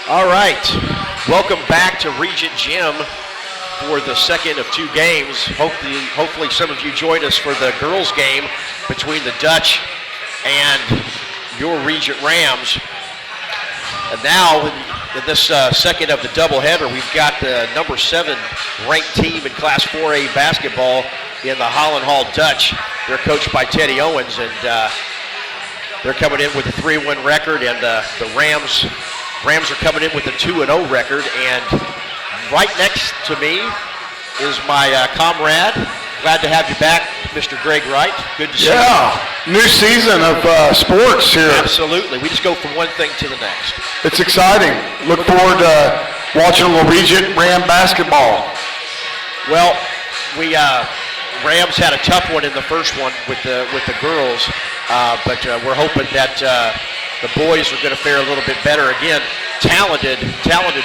All right, welcome back to Regent Gym for the second of two games. Hopefully some of you joined us for the girls' game between the Dutch and your Regent Rams. And now in this second of the doubleheader, we've got the number 7 ranked team in Class 4A basketball in the Holland Hall Dutch. They're coached by Teddy Owens, and they're coming in with a 3-1 record, and the Rams are coming in with a 2-0 record. And right next to me is my comrade. Glad to have you back, Mr. Greg Wright. Good to see you. Yeah, new season of sports here. Absolutely. We just go from one thing to the next. It's exciting. Look forward to watching a little Regent Ram basketball. Well, we Rams had a tough one in the first one with the girls, but we're hoping that the boys are going to fare a little bit better. Again, talented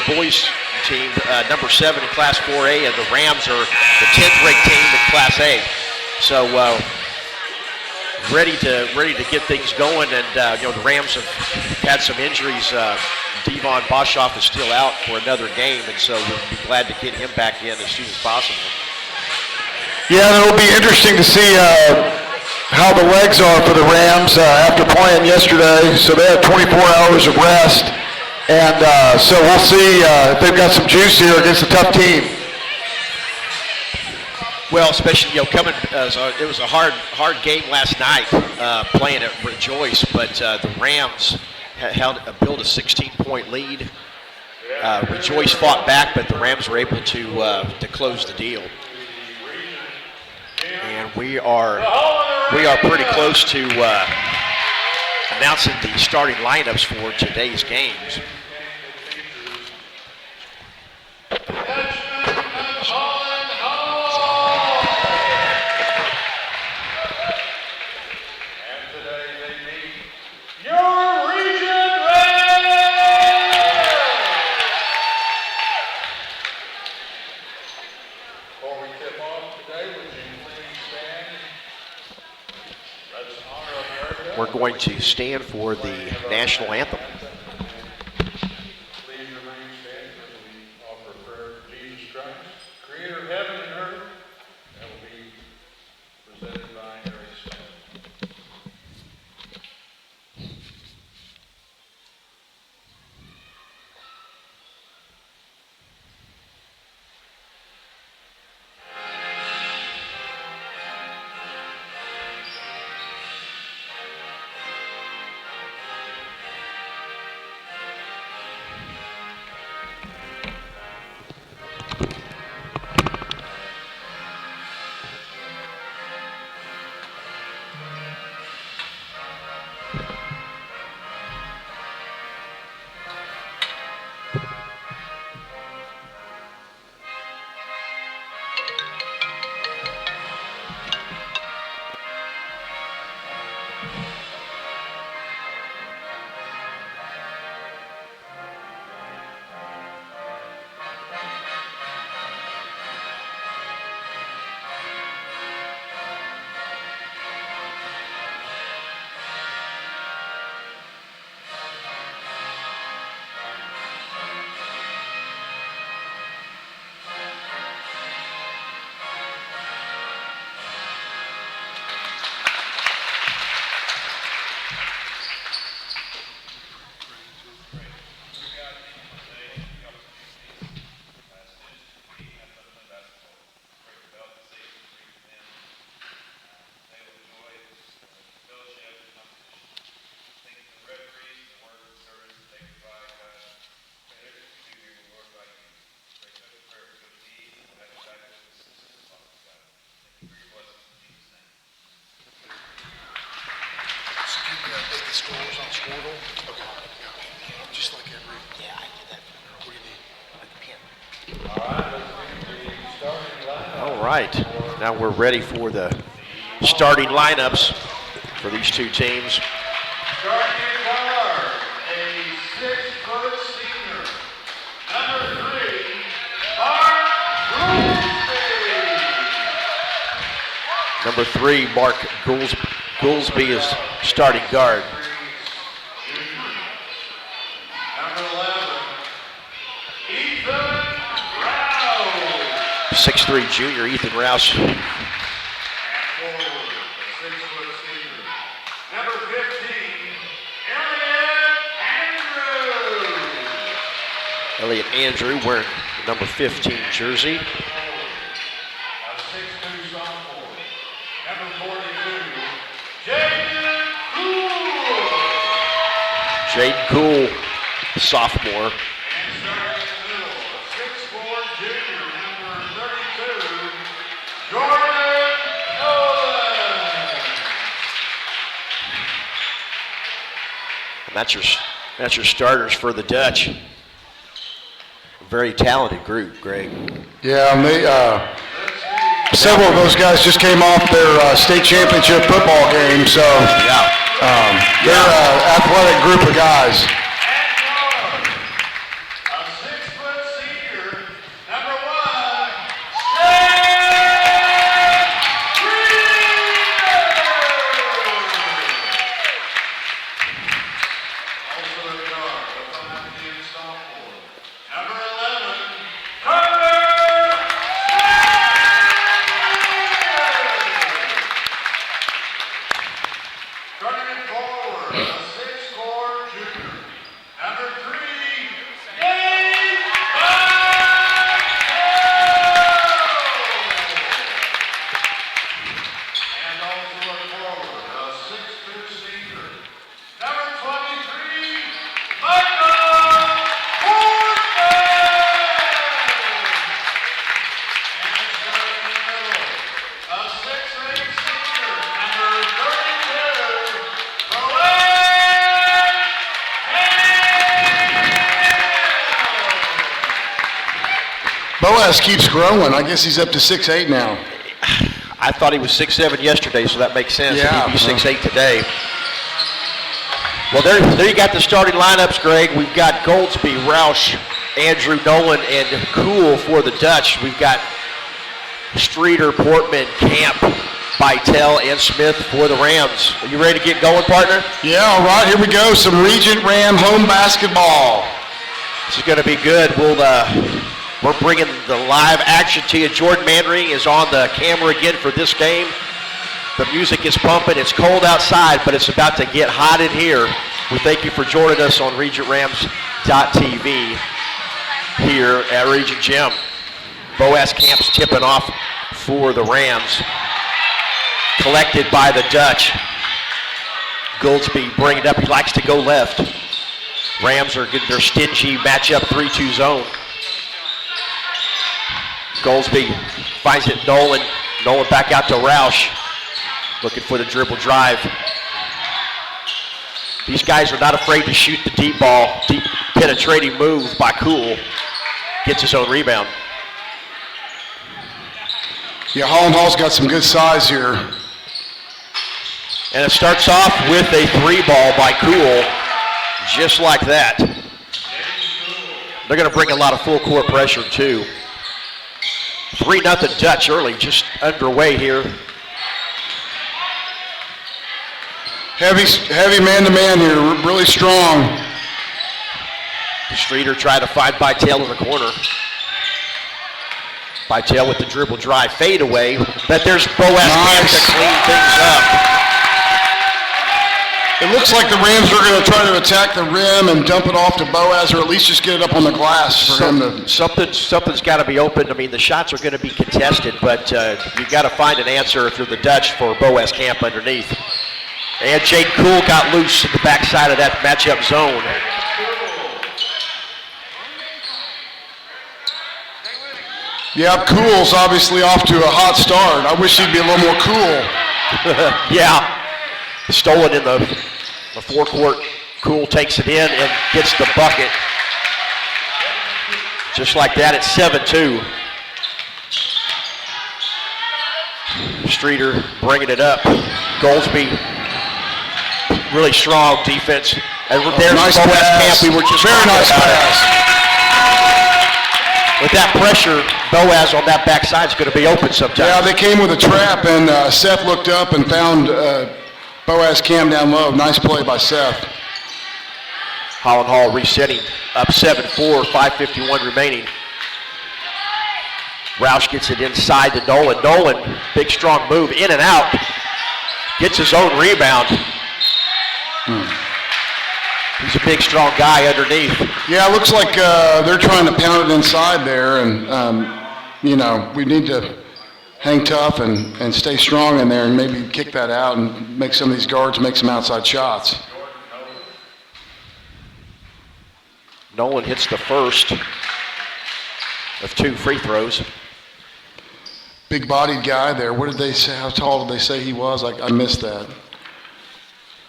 boys team, number 7 in Class 4A, and the Rams are the 10th ranked team in Class A. So ready to get things going, and the Rams have had some injuries. Devon Boshoff is still out for another game, and so we'll be glad to get him back in as soon as possible. Yeah, and it'll be interesting to see how the legs are for the Rams after playing yesterday. So they had 24 hours of rest, and so we'll see if they've got some juice here against a tough team. Well, especially coming it was a hard game last night playing at Rejoice, but the Rams built a 16-point lead. Rejoice fought back, but the Rams were able to close the deal. And we are pretty close to announcing the starting lineups for today's games. We're going to stand for the national anthem. Please remain standing as we offer prayer to Jesus Christ, creator of heaven and earth. That will be presented by Harry Smith. Scores on Squirtle? Okay. Just like every... Yeah, I did that. What do you need? All right. Now we're ready for the starting lineups for these two teams. Starting in guard, a 6-foot senior, number 3, Mark Goolsby. Number 3, Mark Goolsby is starting guard. Number 11, 6'3" junior, Ethan Roush. And forward, the 6-foot senior, number 15, Elliott Andrew. Elliott Andrew wearing the number 15 jersey. A 6'2" sophomore, number 42, Jaden Cool. Jaden Cool, sophomore. And starting in the middle, a 6'4" junior, number 32, Jordan Holland. And that's your starters for the Dutch. Very talented group, Greg. Yeah, and they, several of those guys just came off their state championship football game, so they're an athletic group of guys. A 6-foot senior, number 1, also a guard, a 5'10" sophomore, number 11, Carter. Turning it forward, a 6'4" junior, number 3, Dave And also a forward, a 6'2" senior, number 23, Michael Portman. And starting in the middle, a 6'8" senior, number 32, Boaz keeps growing. I guess he's up to 6'8" now. I thought he was 6'7" yesterday, so that makes sense. Yeah. He'd be 6'8" today. Well, there you got the starting lineups, Greg. We've got Goldsby, Roush, Andrew, Nolan, and Cool for the Dutch. We've got Streeter, Portman, Camp, Bytel, and Smith for the Rams. Are you ready to get going, partner? Yeah, all right, here we go. Some Regent Ram home basketball. This is going to be good. We're bringing the live action to you. Jordan Manring is on the camera again for this game. The music is pumping. It's cold outside, but it's about to get hot in here. We thank you for joining us on RegentRams.tv here at Regent Gym. Boaz Camp's tipping off for the Rams. Collected by the Dutch. Goldsby bringing it up. He likes to go left. Rams are getting their stingy matchup 3-2 zone. Goldsby finds it Nolan. Nolan back out to Roush. Looking for the dribble drive. These guys are not afraid to shoot the deep ball. Deep penetrating move by Cool. Gets his own rebound. Yeah, Holland Hall's got some good size here. And it starts off with a 3-ball by Cool. Just like that. They're going to bring a lot of full court pressure too. 3-0 Dutch early, just underway here. Heavy man-to-man here, really strong. Streeter tried to find Bytel in the corner. Bytel with the dribble drive fade away, but there's Boaz Camp to clean things up. It looks like the Rams are going to try to attack the rim and dump it off to Boaz, or at least just get it up on the glass for him to. Something's got to be open. I mean, the shots are going to be contested, but you've got to find an answer if you're the Dutch for Boaz Camp underneath. And Jade Cool got loose at the backside of that matchup zone. Yeah, Cool's obviously off to a hot start. I wish he'd be a little more cool. Yeah. Stolen in the forecourt. Cool takes it in and gets the bucket. Just like that, it's 7-2. Streeter bringing it up. Goldsby, really strong defense. And there's nice Boaz pass. Camp. We were just Very nice pass. With that pressure, Boaz on that backside is going to be open sometimes. Yeah, they came with a trap, and Seth looked up and found Boaz Camp down low. Nice play by Seth. Holland Hall resetting up 7-4, 5:51 remaining. Roush gets it inside to Nolan. Nolan, big strong move, in and out. Gets his own rebound. He's a big strong guy underneath. Yeah, it looks like they're trying to pound it inside there, and you know, we need to hang tough and stay strong in there and maybe kick that out and make some of these guards make some outside shots. Nolan hits the first of 2 free throws. Big-bodied guy there. What did they say? How tall did they say he was? I missed that.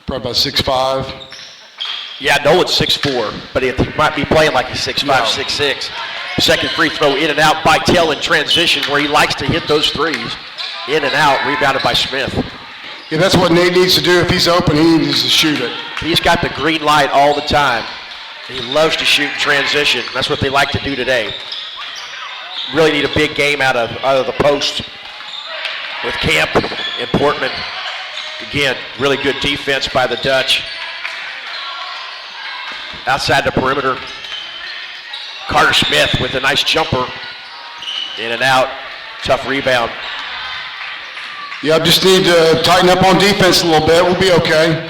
Probably about 6'5". Yeah, Nolan's 6'4", but he might be playing like he's 6'5", No. 6'6". Second free throw in and out by Tell in transition where he likes to hit those threes. In and out, rebounded by Smith. Yeah, that's what Nate needs to do. If he's open, he needs to shoot it. He's got the green light all the time. He loves to shoot in transition. That's what they like to do today. Really need a big game out of the post with Camp and Portman. Again, really good defense by the Dutch. Outside the perimeter, Carter Smith with a nice jumper. In and out, tough rebound. Yeah, just need to tighten up on defense a little bit. We'll be okay.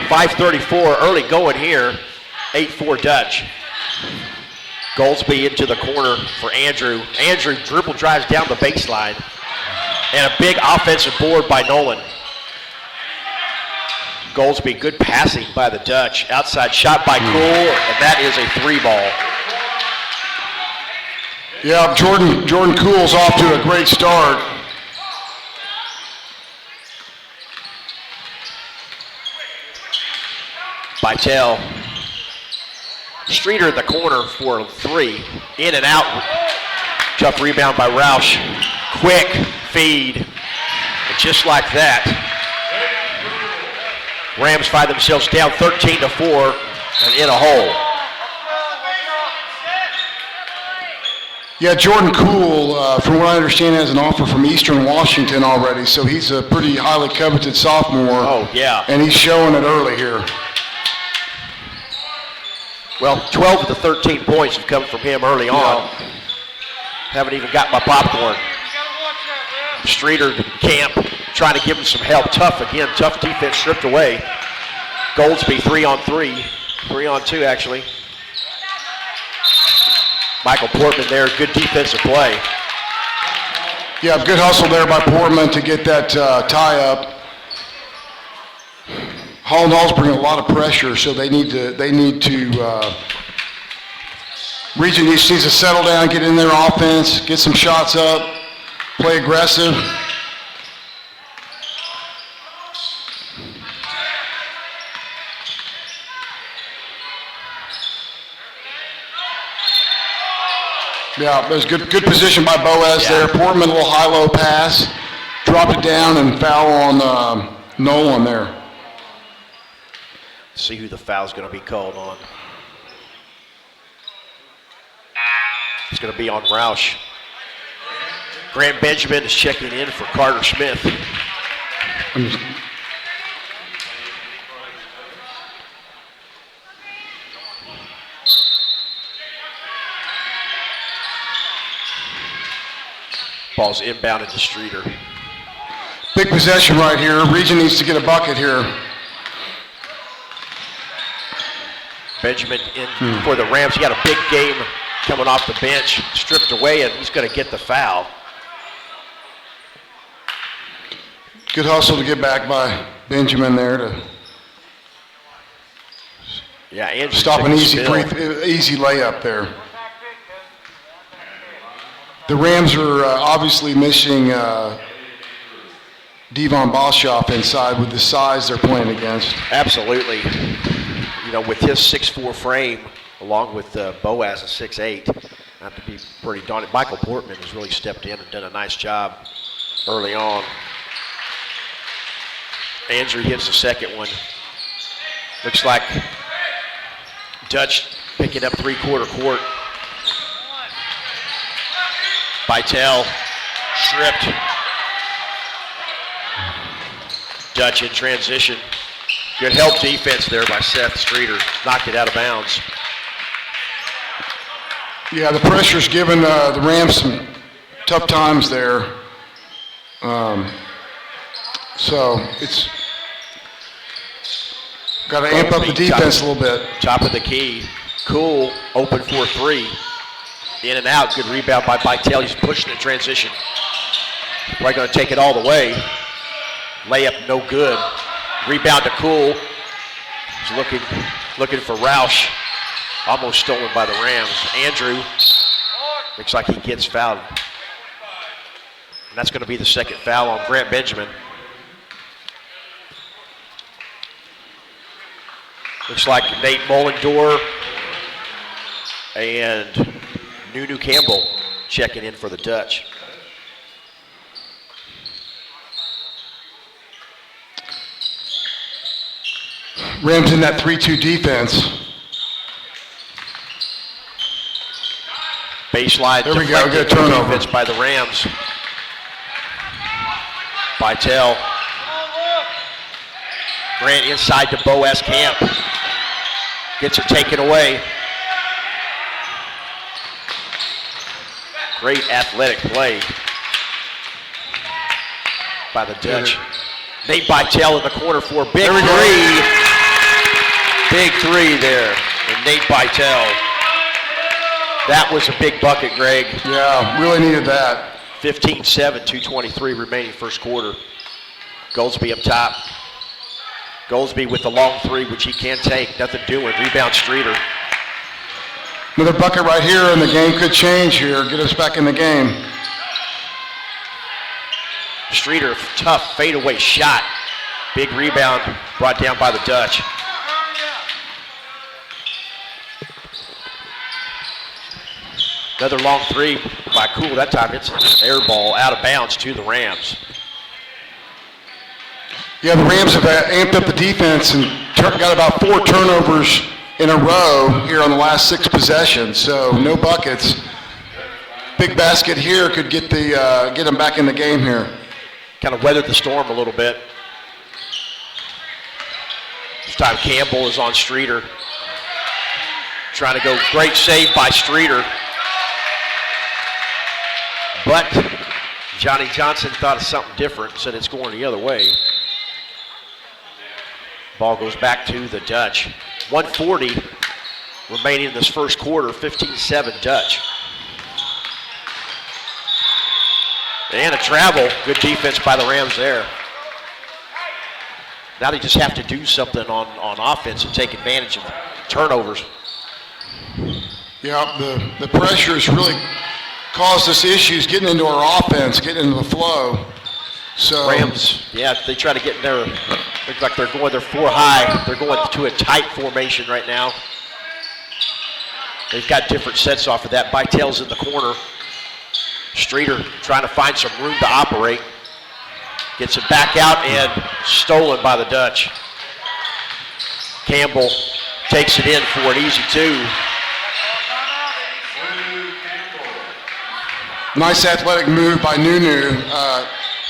5:34 early going here. 8-4 Dutch. Goldsby into the corner for Andrew. Andrew dribble drives down the baseline. And a big offensive board by Nolan. Goldsby, good passing by the Dutch. Outside shot by Cool, and that is a 3 ball. Yeah, Jordan Cool's off to a great start. Bytel. Streeter in the corner for 3. In and out. Tough rebound by Roush. Quick feed. And just like that, Rams find themselves down 13-4 and in a hole. Yeah, Jordan Cool, from what I understand, has an offer from Eastern Washington already, so he's a pretty highly coveted sophomore. Oh, yeah. And he's showing it early here. Well, 12 of the 13 points have come from him early on. Haven't even got my popcorn. Streeter, Camp, trying to give him some help. Tough defense stripped away. Goldsby 3-on-3, 3-on-2 actually. Michael Portman there, good defensive play. Yeah, good hustle there by Portman to get that tie up. Holland Hall's bringing a lot of pressure, so they need to Regent needs to settle down, get in their offense, get some shots up, play aggressive. Yeah, there's good position by Boaz there. Portman, a little high-low pass, dropped it down and foul on Nolan there. See who the foul's going to be called on. It's going to be on Roush. Grant Benjamin is checking in for Carter Smith. Ball's inbounded to Streeter. Big possession right here. Regent needs to get a bucket here. Benjamin in for the Rams. He got a big game coming off the bench, stripped away, and he's going to get the foul. Good hustle to get back by Benjamin there to Andrew stop took an a easy spill. layup there. The Rams are obviously missing Devon Boshoff inside with the size they're playing against. Absolutely. You know, with his 6'4" frame, along with Boaz at 6'8", have to be pretty daunting. Michael Portman has really stepped in and done a nice job early on. Andrew hits the second one. Looks like Dutch picking up three-quarter court. Bytel stripped. Dutch in transition. Good help defense there by Seth Streeter. Knocked it out of bounds. Yeah, the pressure's given the Rams some tough times there. So it's got to amp up the defense a little bit. Top of the key. Cool, open for 3. In and out, good rebound by Bytel. He's pushing in transition. Probably going to take it all the way. Layup no good. Rebound to Cool. He's looking for Roush. Almost stolen by the Rams. Andrew looks like he gets fouled. And that's going to be the second foul on Grant Benjamin. Looks like Nate Mullendore and Nunu Campbell checking in for the Dutch. Rams in that 3-2 defense. Baseline there we go, good turnover. Defense by the Rams. Bytel. Grant inside to Boaz Camp. Gets her taken away. Great athletic play by the Dutch. Nate Bytel in the corner for a big three. Big three there. And Nate Bytel. That was a big bucket, Greg. Yeah, really needed that. 15-7, 2:23 remaining first quarter. Goldsby up top. Goldsby with the long three, which he can't take. Nothing doing. Rebound Streeter. Another bucket right here, and the game could change here. Get us back in the game. Streeter, tough fadeaway shot. Big rebound brought down by the Dutch. Another long three by Cool. That time it's an air ball out of bounds to the Rams. Yeah, the Rams have amped up the defense and got about 4 turnovers in a row here on the last 6 possessions, so no buckets. Big basket here could get them back in the game here. Kind of weathered the storm a little bit. This time Campbell is on Streeter. Trying to go, great save by Streeter. But Johnny Johnson thought of something different, said it's going the other way. Ball goes back to the Dutch. 1:40 remaining in this first quarter, 15-7 Dutch. And a travel, good defense by the Rams there. Now they just have to do something on offense and take advantage of turnovers. Yeah, the pressure has really caused us issues getting into our offense, getting into the flow. So Rams, yeah, they try to get in there. Looks like they're 4 high. They're going to a tight formation right now. They've got different sets off of that. Bytel's in the corner. Streeter trying to find some room to operate. Gets it back out and stolen by the Dutch. Campbell takes it in for an easy 2. Nice athletic move by Nunu.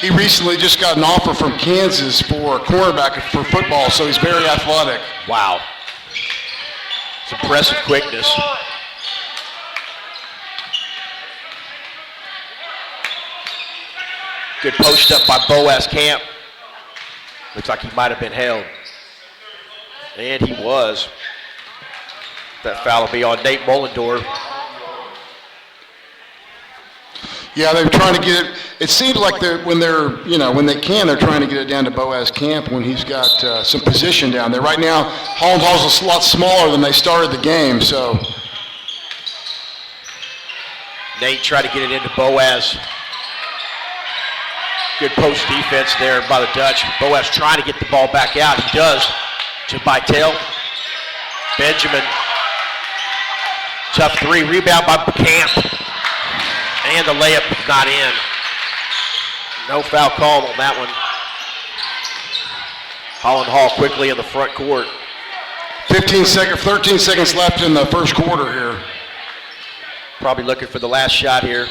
He recently just got an offer from Kansas for a cornerback for football, so he's very athletic. Wow. It's impressive quickness. Good post up by Boaz Camp. Looks like he might have been held. And he was. That foul will be on Nate Mullendore. Yeah, they're trying to get it. It seems like when they can, they're trying to get it down to Boaz Camp when he's got some position down there. Right now, Holland Hall's a lot smaller than they started the game, so. Nate tried to get it into Boaz. Good post defense there by the Dutch. Boaz trying to get the ball back out. He does to Bytel. Benjamin. Tough 3. Rebound by Camp. And the layup not in. No foul call on that one. Holland Hall quickly in the front court. 13 seconds left in the first quarter here. Probably looking for the last shot here.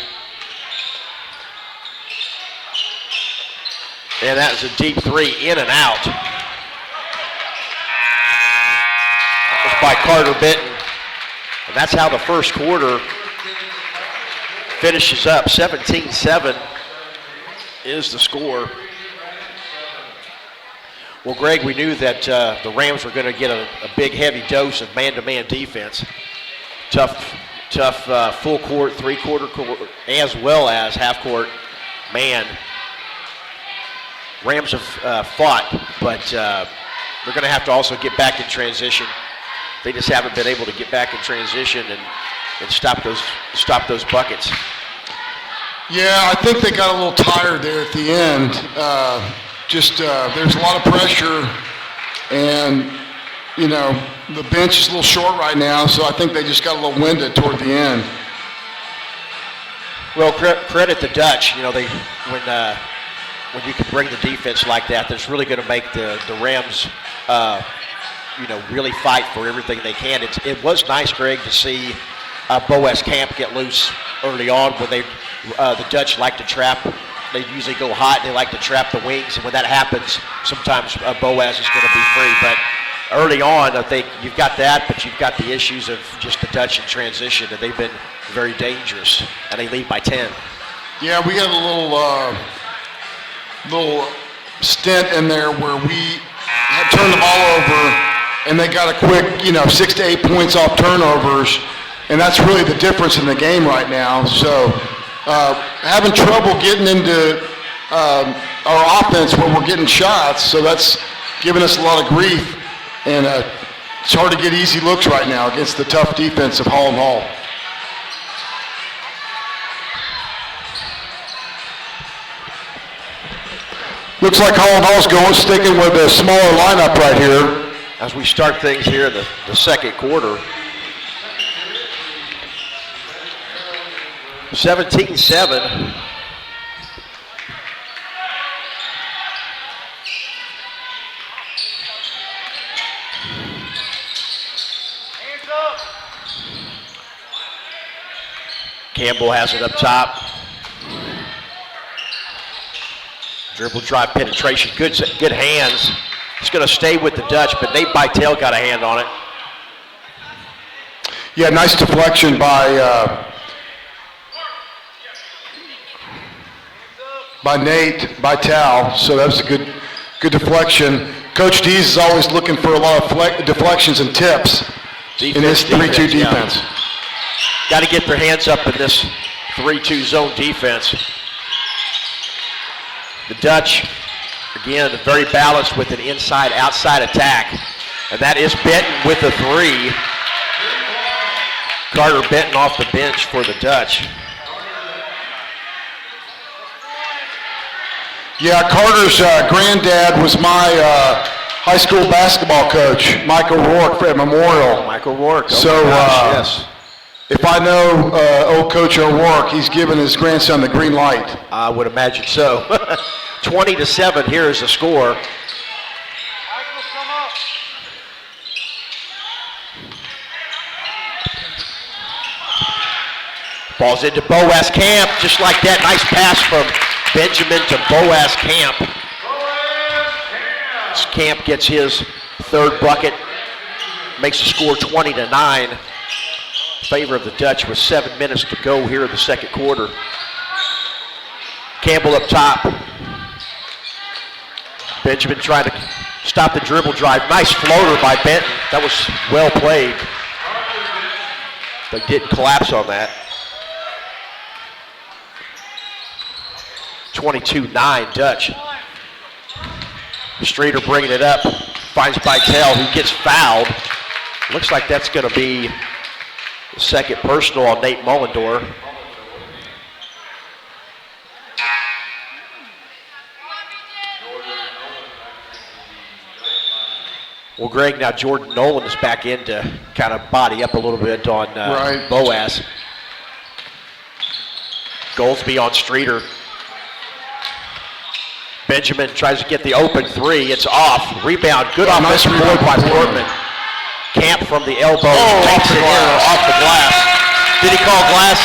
And that was a deep 3, in and out. That was by Carter Benton. And that's how the first quarter finishes up 17-7 is the score. Well, Greg, we knew that the Rams were going to get a big, heavy dose of man-to-man defense. Tough full court, three-quarter court, as well as half-court man. Rams have fought, but they're going to have to also get back in transition. They just haven't been able to get back in transition and stop those buckets. Yeah, I think they got a little tired there at the end. There's a lot of pressure, and the bench is a little short right now, so I think they just got a little winded toward the end. Well, credit the Dutch. When you can bring the defense like that, that's really going to make the Rams, really fight for everything they can. It was nice, Greg, to see Boaz Camp get loose early on when the Dutch like to trap. They usually go hot. They like to trap the wings, and when that happens, sometimes Boaz is going to be free. But early on, I think you've got that, but you've got the issues of just the Dutch in transition, and they've been very dangerous, and they lead by 10. Yeah, we had a little stint in there where we had turned the ball over, and they got a quick, 6 to 8 points off turnovers, and that's really the difference in the game right now. So having trouble getting into our offense where we're getting shots, so that's giving us a lot of grief, and it's hard to get easy looks right now against the tough defense of Holland Hall. Looks like Holland Hall's sticking with a smaller lineup right here. As we start things here in the second quarter. 17-7. Campbell has it up top. Dribble drive penetration, good hands. It's going to stay with the Dutch, but Nate Bytel got a hand on it. Yeah, nice deflection by Nate Bytel. So that was a good deflection. Coach Dees is always looking for a lot of deflections and tips in this 3-2 defense. Yeah. Got to get their hands up in this 3-2 zone defense. The Dutch, again, very balanced with an inside-outside attack. And that is Benton with a three. Carter Benton off the bench for the Dutch. Yeah, Carter's granddad was my high school basketball coach, Michael Rourke at Memorial. Michael Rourke, yes. If I know old Coach O'Rourke, he's giving his grandson the green light. I would imagine so. 20-7, here is the score. Ball's into Boaz Camp, just like that. Nice pass from Benjamin to Boaz Camp. Camp gets his third bucket, makes the score 20-9. In favor of the Dutch with 7 minutes to go here in the second quarter. Campbell up top. Benjamin trying to stop the dribble drive. Nice floater by Benton. That was well played. They didn't collapse on that. 22-9 Dutch. Streeter bringing it up. Finds Bytel, who gets fouled. Looks like that's going to be the second personal on Nate Mullendor. Well, Greg, now Jordan Nolan is back in to kind of body up a little bit on Boaz. Goldsby on Streeter. Benjamin tries to get the open three. It's off. Rebound. Good offensive board by Portman. Camp from the elbow. Takes it in off the glass. Did he call glass?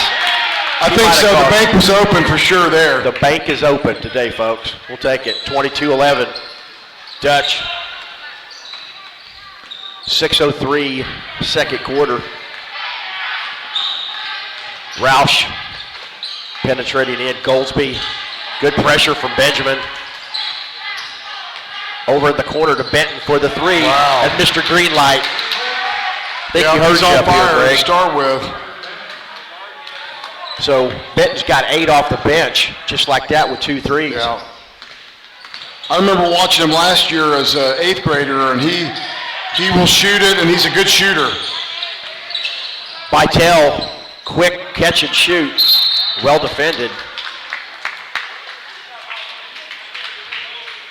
I think so. The bank was open for sure there. The bank is open today, folks. We'll take it. 22-11. Dutch. 6:03 second quarter. Roush Penetrating in, Goldsby. Good pressure from Benjamin. Over in the corner to Benton for the three. Wow. And Mr. Greenlight. I think he heard he's you on up here, fire to Greg. start with. So Benton's got 8 off the bench, just like that with 2 threes. Yeah. I remember watching him last year as an 8th grader, and he will shoot it, and he's a good shooter. Bytel, quick catch and shoot. Well defended.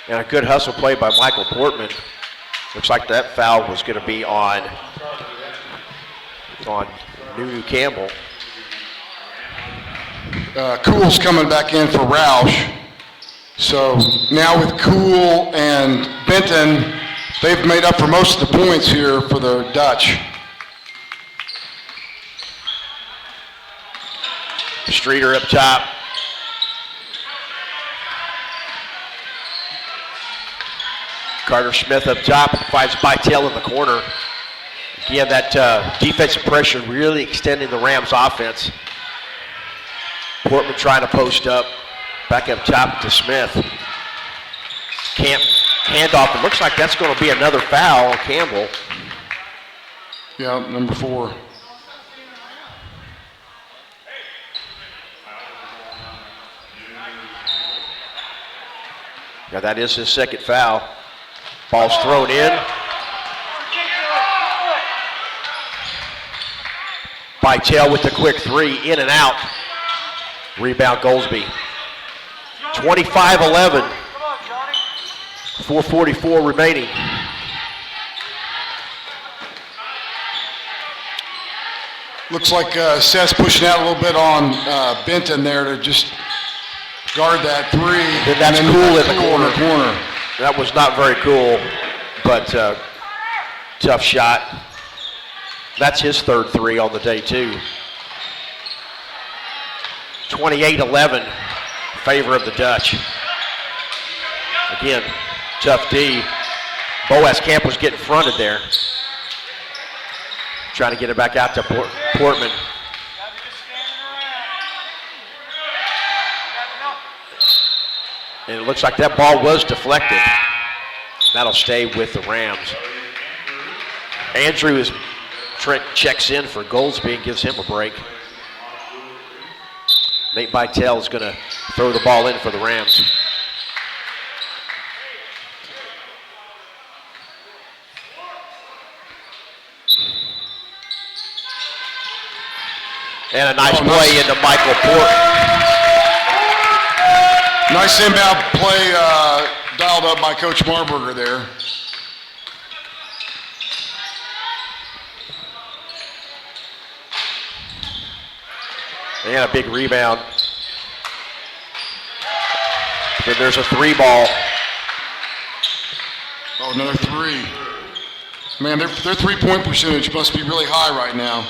And a good hustle play by Michael Portman. Looks like that foul was going to be on Nunu Campbell. Cool's coming back in for Roush. So now with Cool and Benton, they've made up for most of the points here for the Dutch. Streeter up top. Carter Smith up top, finds Bytel in the corner. Again, that defensive pressure really extending the Rams' offense. Portman trying to post up. Back up top to Smith. Camp handoff. It looks like that's going to be another foul on Campbell. Yeah, number 4. Yeah, that is his second foul. Ball's thrown in. Bytel with the quick 3, in and out. Rebound Goldsby. 25-11. 4:44 remaining. Looks like Seth's pushing out a little bit on Benton there to just guard that 3. And that's then Cool in the Cool corner. That was not very cool, but tough shot. That's his third 3 on the day, too. 28-11, favor of the Dutch. Again, tough D. Boaz Camp was getting fronted there. Trying to get it back out to Portman. And it looks like that ball was deflected. That'll stay with the Rams. Trent checks in for Goldsby and gives him a break. Nate Bytel is going to throw the ball in for the Rams. And a nice play into Michael Portman. Nice inbound play dialed up by Coach Marburger there. And a big rebound. Then there's a 3 ball. Oh, another 3. Man, their 3-point percentage must be really high right now.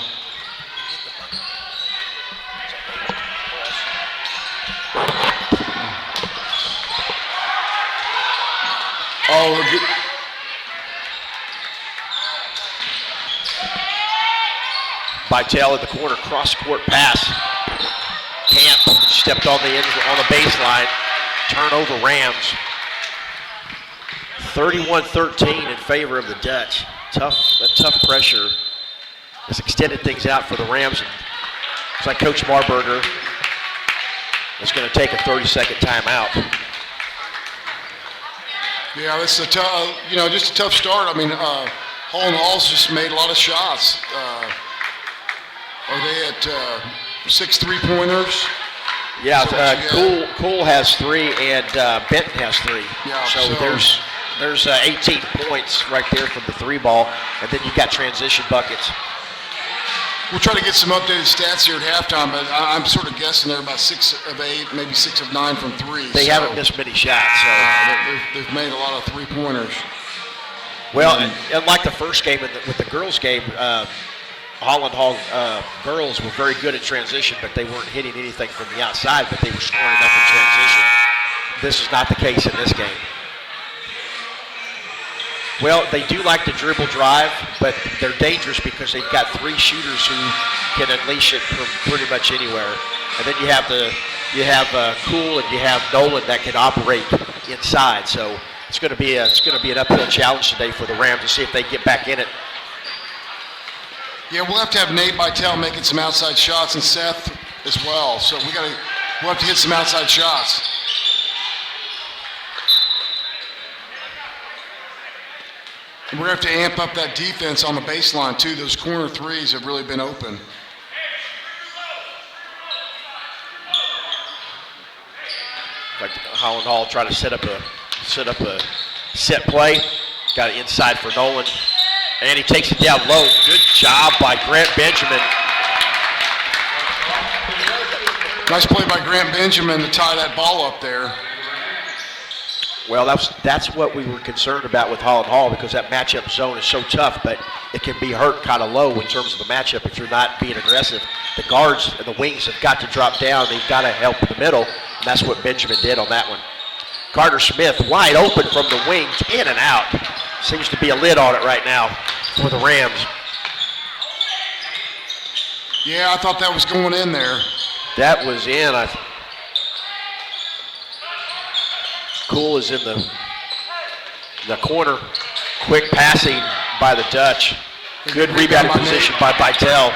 Oh, good. Bytel at the corner, cross-court pass. Camp stepped on the baseline. Turnover Rams. 31-13 in favor of the Dutch. Tough pressure has extended things out for the Rams. It's like Coach Marburger is going to take a 30-second timeout. Yeah, this is just a tough start. I mean, Holland Hall's just made a lot of shots. Are they at 6 3-pointers? Yeah, Cool has 3 and Benton has 3. Yeah, so there's 18 points right there from the 3 ball, and then you've got transition buckets. We'll try to get some updated stats here at halftime, but I'm sort of guessing they're about 6 of 8, maybe 6 of 9 from 3. They haven't missed many shots. So. They've made a lot of 3-pointers. Well, unlike the first game with the girls' game, Holland Hall girls were very good at transition, but they weren't hitting anything from the outside, but they were scoring enough in transition. This is not the case in this game. Well, they do like to dribble drive, but they're dangerous because they've got 3 shooters who can unleash it from pretty much anywhere. And then you have the you have Cool and you have Nolan that can operate inside. So it's going to be an uphill challenge today for the Rams to see if they get back in it. Yeah, we'll have to have Nate Bytel making some outside shots and Seth as well. So we'll have to hit some outside shots. And we're going to have to amp up that defense on the baseline too. Those corner threes have really been open. Like Holland Hall try to set up a set play. Got it inside for Nolan. And he takes it down low. Good job by Grant Benjamin. Nice play by Grant Benjamin to tie that ball up there. Well, that's what we were concerned about with Holland Hall, because that matchup zone is so tough, but it can be hurt kind of low in terms of the matchup if you're not being aggressive. The guards and the wings have got to drop down. They've got to help in the middle, and that's what Benjamin did on that one. Carter Smith wide open from the wing, in and out. Seems to be a lid on it right now for the Rams. Yeah, I thought that was going in there. That was in. Cool is in the corner. Quick passing by the Dutch. Good rebounding position by Bytel.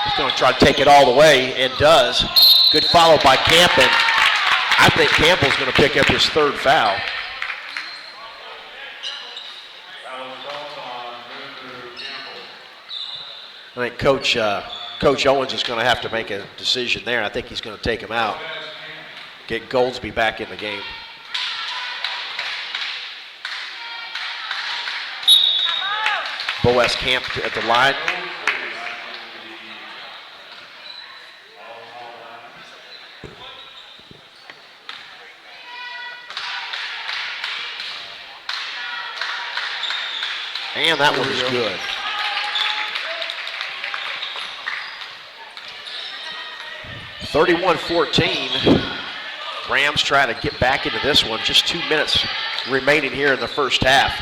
He's going to try to take it all the way, and does. Good follow by Camp, and I think Campbell's going to pick up his third foul. I think Coach Owens is going to have to make a decision there. I think he's going to take him out. Get Goldsby back in the game. Boaz Camp at the line. And that one is good. (31-14). Rams trying to get back into this one. Just 2 minutes remaining here in the first half.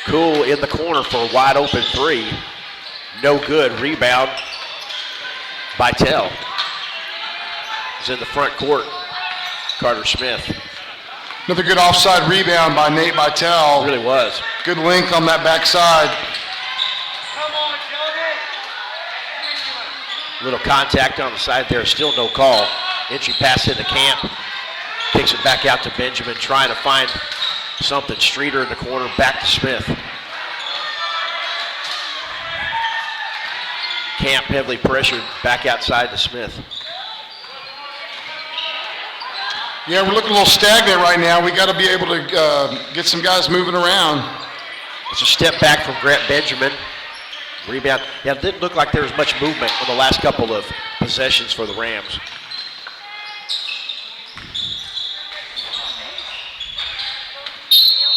Cool in the corner for a wide open three. No good. Rebound by Tell. He's in the front court. Carter Smith. Another good offside rebound by Nate Bytel. Really was. Good length on that backside. Little contact on the side there. Still no call. Entry pass into Camp. Kicks it back out to Benjamin, trying to find something. Streeter in the corner, back to Smith. Camp heavily pressured, back outside to Smith. Yeah, we're looking a little stagnant right now. We got to be able to get some guys moving around. It's a step back from Grant Benjamin. Rebound. Yeah, it didn't look like there was much movement on the last couple of possessions for the Rams.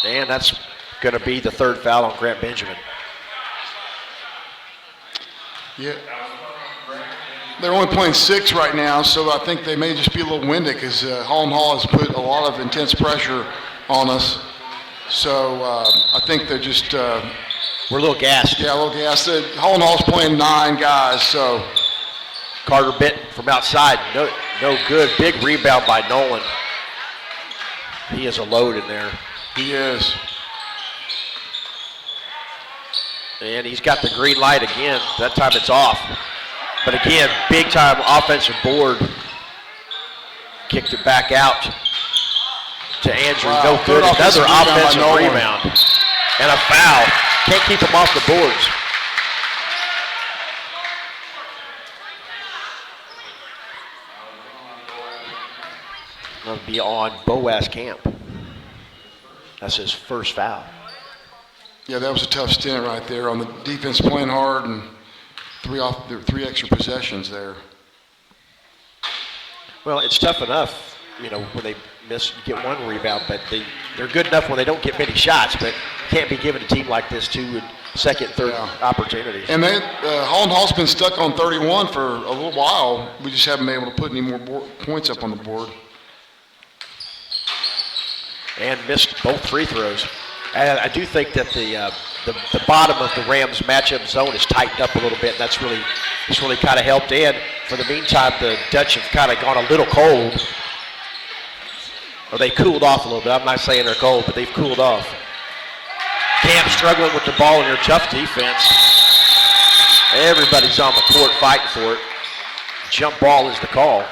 And that's going to be the third foul on Grant Benjamin. Yeah. They're only playing 6 right now, so I think they may just be a little winded because Holland Hall has put a lot of intense pressure on us. So I think they're just... we're a little gassed. Yeah, a little gassed. Holland Hall's playing 9 guys, so... Carter Benton from outside. No good. Big rebound by Nolan. He is a load in there. He is. And he's got the green light again. That time it's off. But again, big time offensive board. Kicked it back out to Andrew. Wow. No good. Another offensive rebound. rebound. And a foul. Can't keep him off the boards. That'll be on Boaz Camp. That's his first foul. Yeah, that was a tough stint right there on the defense, playing hard, and 3 extra possessions there. Well, it's tough enough, when they get one rebound, but they're good enough when they don't get many shots, but can't be giving a team like this 2 second, third opportunities. And Holland Hall's been stuck on 31 for a little while. We just haven't been able to put any more points up on the board. And missed both free throws. And I do think that the bottom of the Rams matchup zone is tightened up a little bit. And it's really kind of helped in. For the meantime, the Dutch have kind of gone a little cold. Or they cooled off a little bit. I'm not saying they're cold, but they've cooled off. Camp struggling with the ball in their tough defense. Everybody's on the court fighting for it. Jump ball is the call.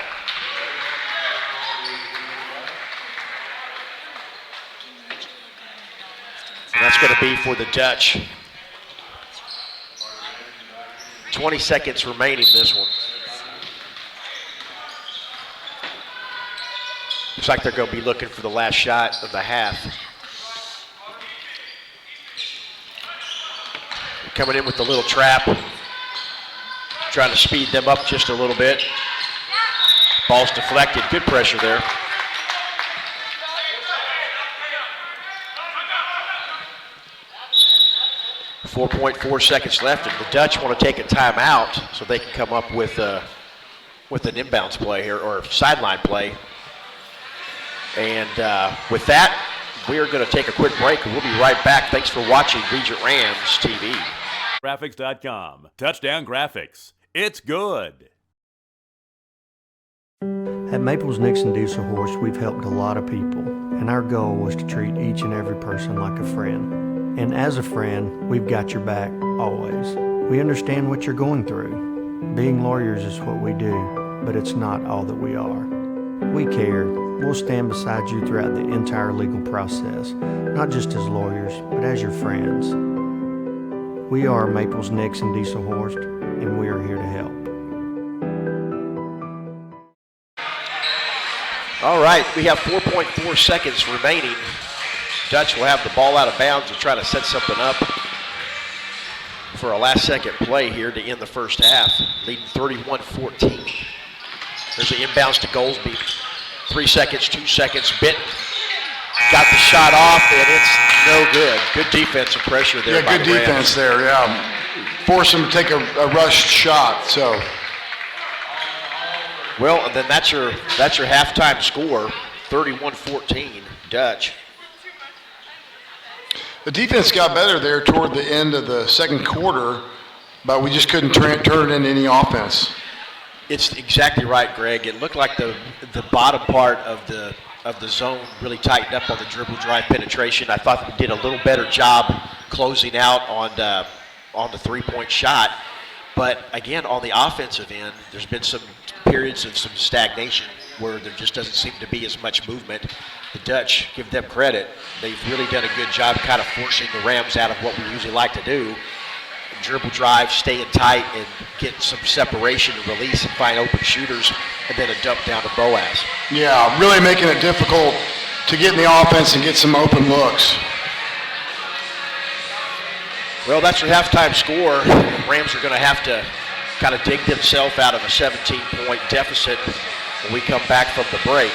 And that's going to be for the Dutch. 20 seconds remaining in this one. Looks like they're going to be looking for the last shot of the half. Coming in with the little trap. Trying to speed them up just a little bit. Ball's deflected. Good pressure there. .4 seconds left, and the Dutch want to take a timeout so they can come up with an inbounds play here, or sideline play. And with that, we are going to take a quick break, and we'll be right back. Thanks for watching Regent Rams TV. Graphics.com. Touchdown Graphics. It's good. At Maples Nixon Diesel Horse, we've helped a lot of people, and our goal was to treat each and every person like a friend. And as a friend, we've got your back, always. We understand what you're going through. Being lawyers is what we do, but it's not all that we are. We care. We'll stand beside you throughout the entire legal process, not just as lawyers, but as your friends. We are Maples Nixon Diesel Horse, and we are here to help. All right, we have 4.4 seconds remaining. Dutch will have the ball out of bounds and try to set something up for a last-second play here to end the first half, leading 31-14. There's an inbounds to Goldsby. 3 seconds, 2 seconds, Benton got the shot off, and it's no good. Good defensive pressure there by good the Rams. defense there, yeah. Force them to take a rushed shot, so. Well, and then that's your halftime score, 31-14, Dutch. The defense got better there toward the end of the second quarter, but we just couldn't turn it into any offense. It's exactly right, Greg. It looked like the bottom part of the zone really tightened up on the dribble drive penetration. I thought we did a little better job closing out on the three-point shot. But again, on the offensive end, there's been some periods of some stagnation where there just doesn't seem to be as much movement. The Dutch, give them credit. They've really done a good job kind of forcing the Rams out of what we usually like to do. Dribble drive, staying tight, and get some separation and release and find open shooters, and then a dump down to Boaz. Yeah, really making it difficult to get in the offense and get some open looks. Well, that's your halftime score. The Rams are going to have to kind of dig themselves out of a 17-point deficit when we come back from the break.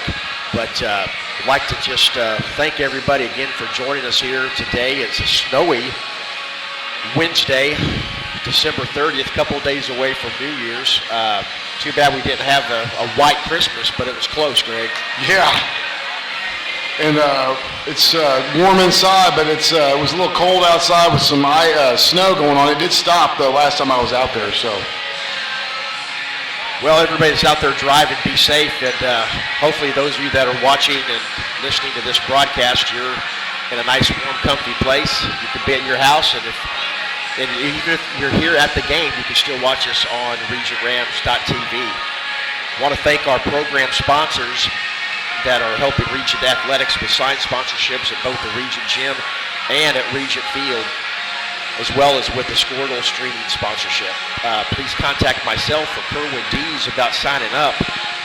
But I'd like to just thank everybody again for joining us here today. It's a snowy Wednesday, December 30th, a couple of days away from New Year's. Too bad we didn't have a white Christmas, but it was close, Greg. Yeah. And it's warm inside, but it was a little cold outside with some snow going on. It did stop, though, last time I was out there, so. Well, everybody that's out there driving, be safe, and hopefully those of you that are watching and listening to this broadcast, you're in a nice, warm, comfy place. You can be at your house, and even if you're here at the game, you can still watch us on regentrams.tv. I want to thank our program sponsors that are helping Regent Athletics with signed sponsorships at both the Regent Gym and at Regent Field, as well as with the Squirtle streaming sponsorship. Please contact myself or Kerwin Dees about signing up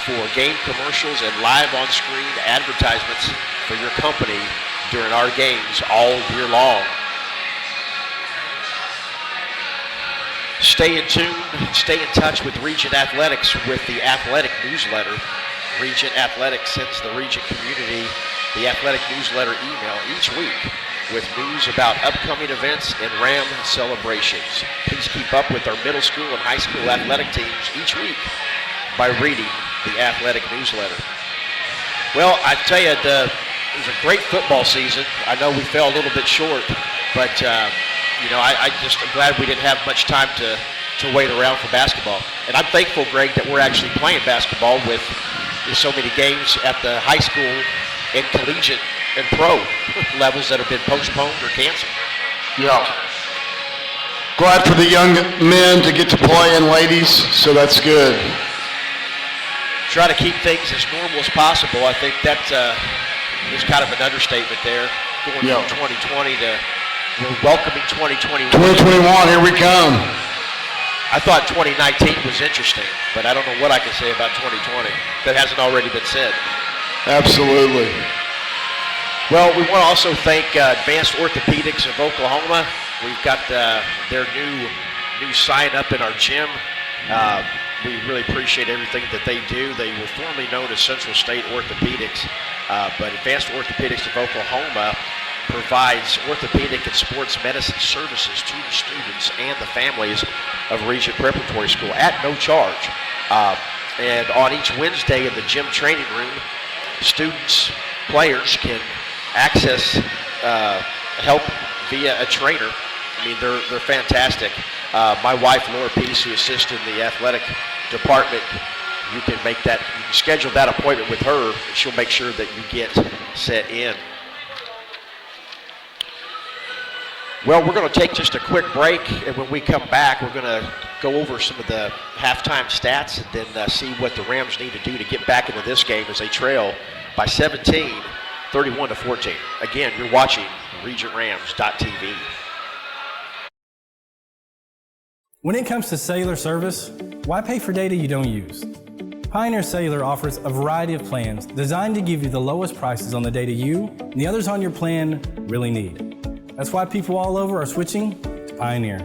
for game commercials and live on-screen advertisements for your company during our games all year long. Stay in tune, stay in touch with Regent Athletics with the athletic newsletter. Regent Athletics sends the Regent community the athletic newsletter email each week with news about upcoming events and Ram celebrations. Please keep up with our middle school and high school athletic teams each week by reading the athletic newsletter. Well, I tell you, it was a great football season. I know we fell a little bit short, but I'm glad we didn't have much time to wait around for basketball. And I'm thankful, Greg, that we're actually playing basketball with so many games at the high school and collegiate and pro levels that have been postponed or canceled. Yeah. Glad for the young men to get to play and ladies, so that's good. Try to keep things as normal as possible. I think that is kind of an understatement there, going from 2020 to we're welcoming 2021. 2021, here we come. I thought 2019 was interesting, but I don't know what I can say about 2020 that hasn't already been said. Absolutely. Well, we want to also thank Advanced Orthopedics of Oklahoma. We've got their new sign up in our gym. We really appreciate everything that they do. They were formerly known as Central State Orthopedics, but Advanced Orthopedics of Oklahoma provides orthopedic and sports medicine services to the students and the families of Regent Preparatory School at no charge. And on each Wednesday in the gym training room, students, players can access help via a trainer. I mean, they're fantastic. My wife, Laura Peace, who assists in the athletic department, you can schedule that appointment with her, and she'll make sure that you get set in. Well, we're going to take just a quick break, and when we come back, we're going to go over some of the halftime stats and then see what the Rams need to do to get back into this game as they trail by 17, 31-14. Again, you're watching RegentRams.tv. When it comes to cellular service, why pay for data you don't use? Pioneer Cellular offers a variety of plans designed to give you the lowest prices on the data you and the others on your plan really need. That's why people all over are switching to Pioneer.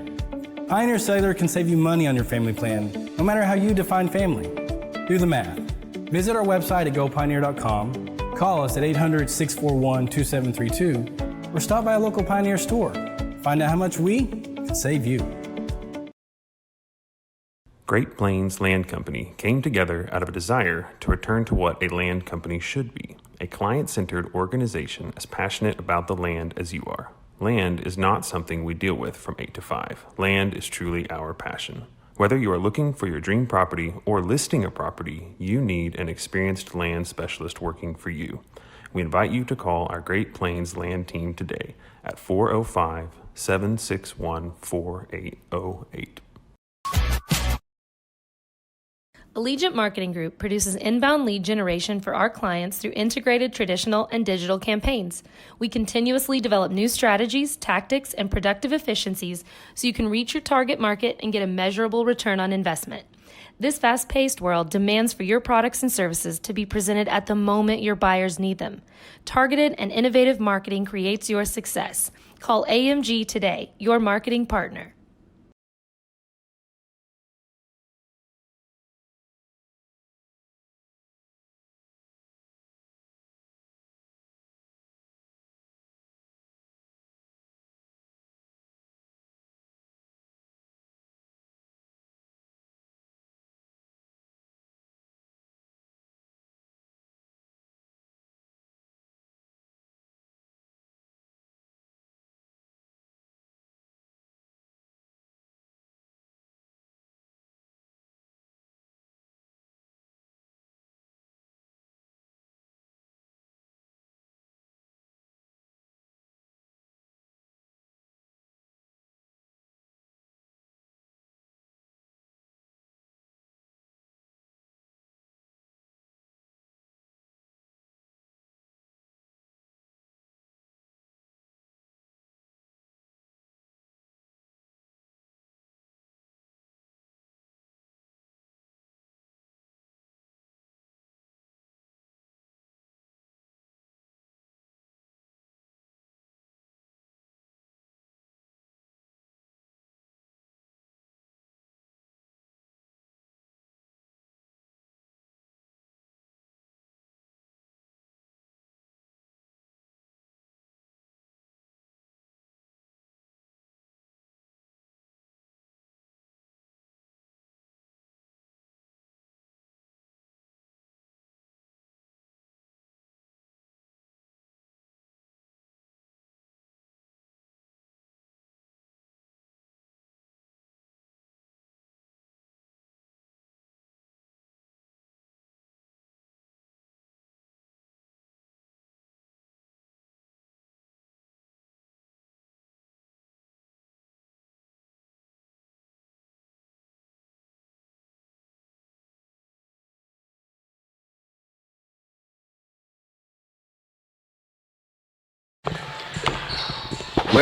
Pioneer Cellular can save you money on your family plan, no matter how you define family. Do the math. Visit our website at gopioneer.com, call us at 800-641-2732, or stop by a local Pioneer store. Find out how much we can save you. Great Plains Land Company came together out of a desire to return to what a land company should be, a client-centered organization as passionate about the land as you are. Land is not something we deal with from 8 to 5. Land is truly our passion. Whether you are looking for your dream property or listing a property, you need an experienced land specialist working for you. We invite you to call our Great Plains Land team today at 405-761-4808. Allegiant Marketing Group produces inbound lead generation for our clients through integrated traditional and digital campaigns. We continuously develop new strategies, tactics, and productive efficiencies so you can reach your target market and get a measurable return on investment. This fast-paced world demands for your products and services to be presented at the moment your buyers need them. Targeted and innovative marketing creates your success. Call AMG today, your marketing partner.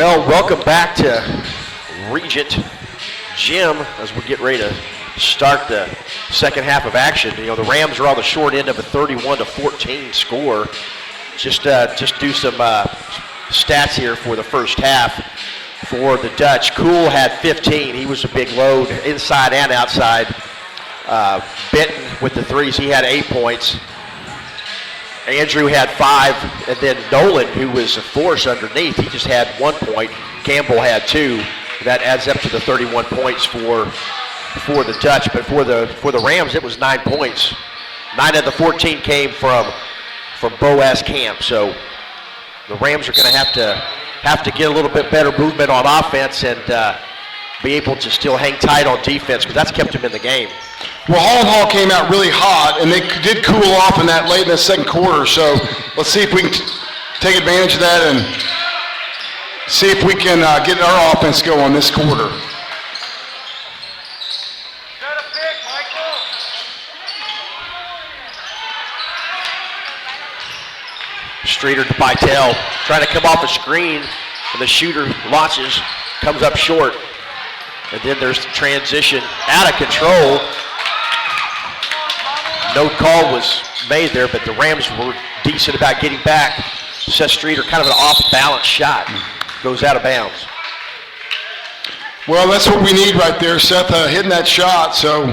Well, welcome back to Regent Gym as we get ready to start the second half of action. You know, the Rams are on the short end of a 31-14 score. Just do some stats here for the first half for the Dutch. Kuhl had 15. He was a big load inside and outside. Benton with the threes, he had 8 points. Andrew had 5, and then Nolan, who was a force underneath, he just had 1 point. Campbell had 2. That adds up to the 31 points for the Dutch, but for the Rams, it was 9 points. 9 of the 14 came from Boaz Camp. So the Rams are going to have to get a little bit better movement on offense and be able to still hang tight on defense, but that's kept them in the game. Well, Holland came out really hot, and they did cool off in that late in the second quarter. So let's see if we can take advantage of that and see if we can get our offense going this quarter. Streeter to Bytel, trying to come off a screen, and the shooter launches, comes up short. And then there's the transition out of control. No call was made there, but the Rams were decent about getting back. Seth Streeter, kind of an off-balance shot, goes out of bounds. Well, that's what we need right there, Seth, hitting that shot. So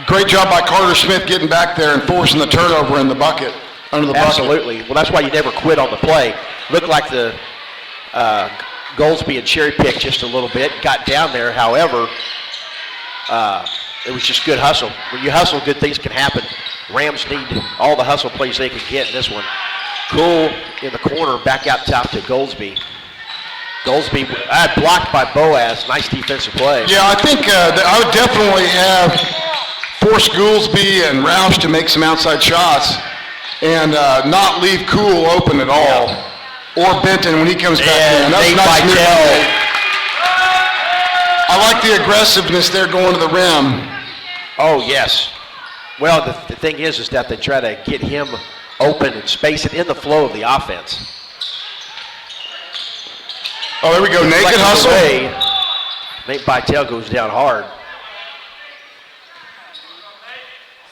great job by Carter Smith getting back there and forcing the turnover in the bucket, under the bucket. Absolutely. Well, that's why you never quit on the play. Looked like the Goldsby and cherry-picked just a little bit, got down there. However, it was just good hustle. When you hustle, good things can happen. Rams need all the hustle plays they can get in this one. Kuhl in the corner, back out top to Goldsby. Goldsby blocked by Boaz. Nice defensive play. Yeah, I think I would definitely have forced Goolsby and Roush to make some outside shots and not leave Kuhl open at all. Yeah. Or Benton when he comes back in. That's nice move. I like the aggressiveness there going to the rim. Oh, yes. Well, the thing is that they try to get him open and space it in the flow of the offense. Oh, there we go. Naked hustle. Nate Bytel goes down hard.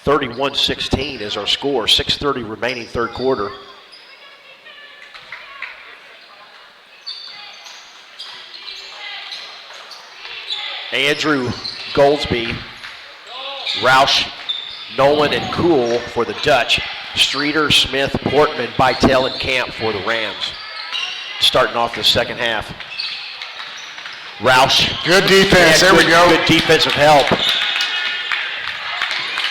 31-16 is our score. 6:30 remaining third quarter. Andrew, Goldsby, Roush, Nolan, and Kuhl for the Dutch. Streeter, Smith, Portman, Bytel, and Camp for the Rams. Starting off the second half. Roush. Good defense. There we go. Good defensive help.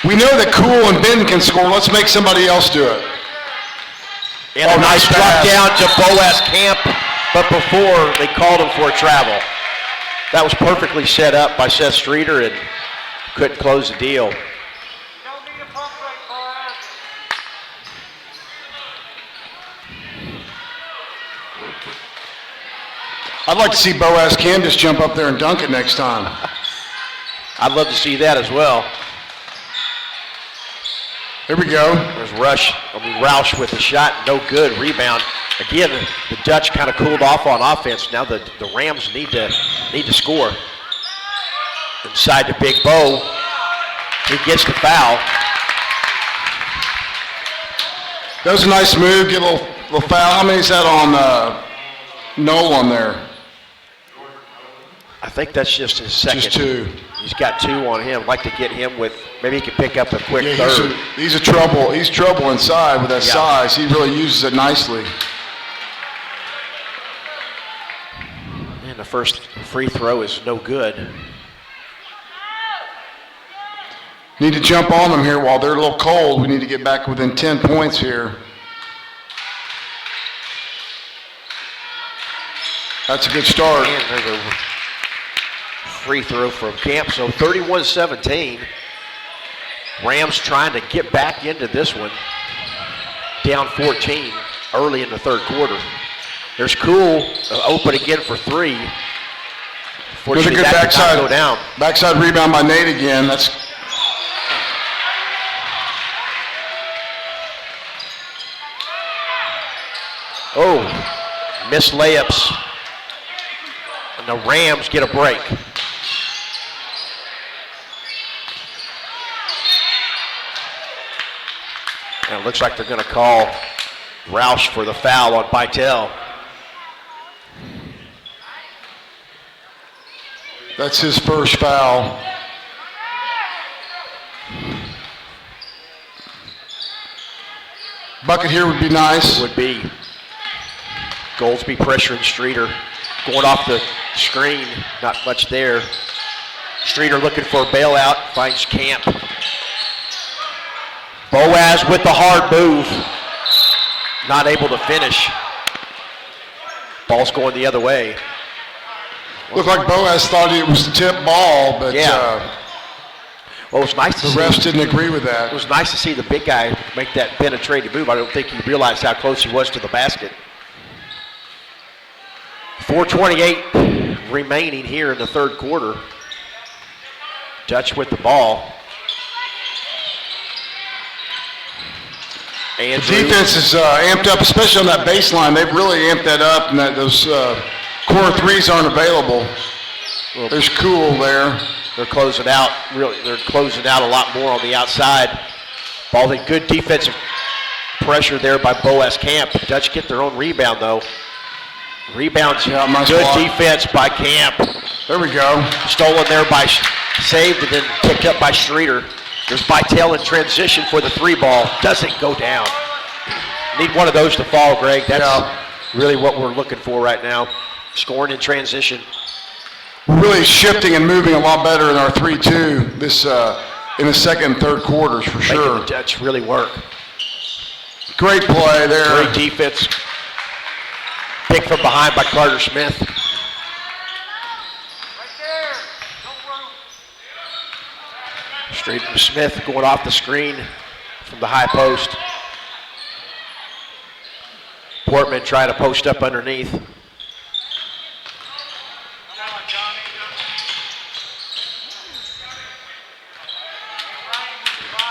We know that Kuhl and Ben can score. Let's make somebody else do it. And a nice drop down to Boaz Camp, but before they called him for a travel. That was perfectly set up by Seth Streeter and couldn't close the deal. I'd like to see Boaz Cam just jump up there and dunk it next time. I'd love to see that as well. Here we go. There's Roush with the shot, no good. Rebound. Again, the Dutch kind of cooled off on offense. Now the Rams need to score. Inside to Big Bo. He gets the foul. That was a nice move. Get a little foul. How many is that on Nolan there? I think that's just his second. Just 2. He's got 2 on him. I'd like to get him with, maybe he can pick up a quick third. He's trouble. He's trouble inside with that size. He really uses it nicely. And the first free throw is no good. Need to jump on them here while they're a little cold. We need to get back within 10 points here. That's a good start. And there's a free throw from Camp. So 31-17. Rams trying to get back into this one. Down 14 early in the third quarter. There's Kuhl open again for 3. There's a good backside, go down. Backside rebound by Nate again. That's missed layups. And the Rams get a break. And it looks like they're going to call Roush for the foul on Bytel. That's his first foul. Bucket here would be nice. Would be. Goldsby pressuring Streeter. Going off the screen, not much there. Streeter looking for a bailout, finds Camp. Boaz with the hard move. Not able to finish. Ball's going the other way. Looked like Boaz thought it was the tip ball, but Well, it was nice to see. the refs didn't agree with It that. was nice to see the big guy make that penetrating move. I don't think he realized how close he was to the basket. 4:28 remaining here in the third quarter. Dutch with the ball. The Andrew, defense is amped up, especially on that baseline. They've really amped that up, and those corner threes aren't available. There's Cool there. they're closing out. Really, they're closing out a lot more on the outside. Ball in good defensive pressure there by Boaz Camp. Dutch get their own rebound though. Rebounds, nice good block. defense by Camp. There we go. Stolen there by, saved and then picked up by Streeter. There's Bytel in transition for the three ball. Doesn't go down. Need one of those to fall, Greg. That's really what we're looking for right now. Scoring in transition. We're really shifting and moving a lot better in our 3-2 this in the second and third quarters for sure. Making the Dutch really work. Great play there. Great defense. Picked from behind by Carter Smith. Straight from Smith going off the screen from the high post. Portman trying to post up underneath.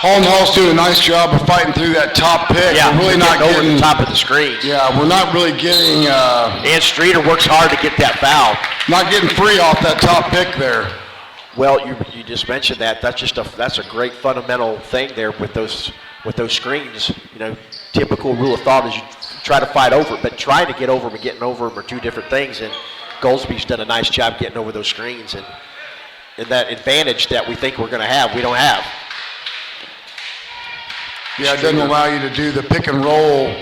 Holland Hall's doing a nice job of fighting through that top pick. Yeah, we're really not over getting the top of the screen. Yeah, we're not really getting And Streeter works hard to get that foul. not getting free off that top pick there. Well, you just mentioned that. That's a great fundamental thing there with those screens. You know, typical rule of thumb is you try to fight over it, but trying to get over them and getting over them are two different things. And Goldsby's done a nice job getting over those screens, and that advantage that we think we're going to have, we don't have. Yeah, it doesn't allow you to do the pick and roll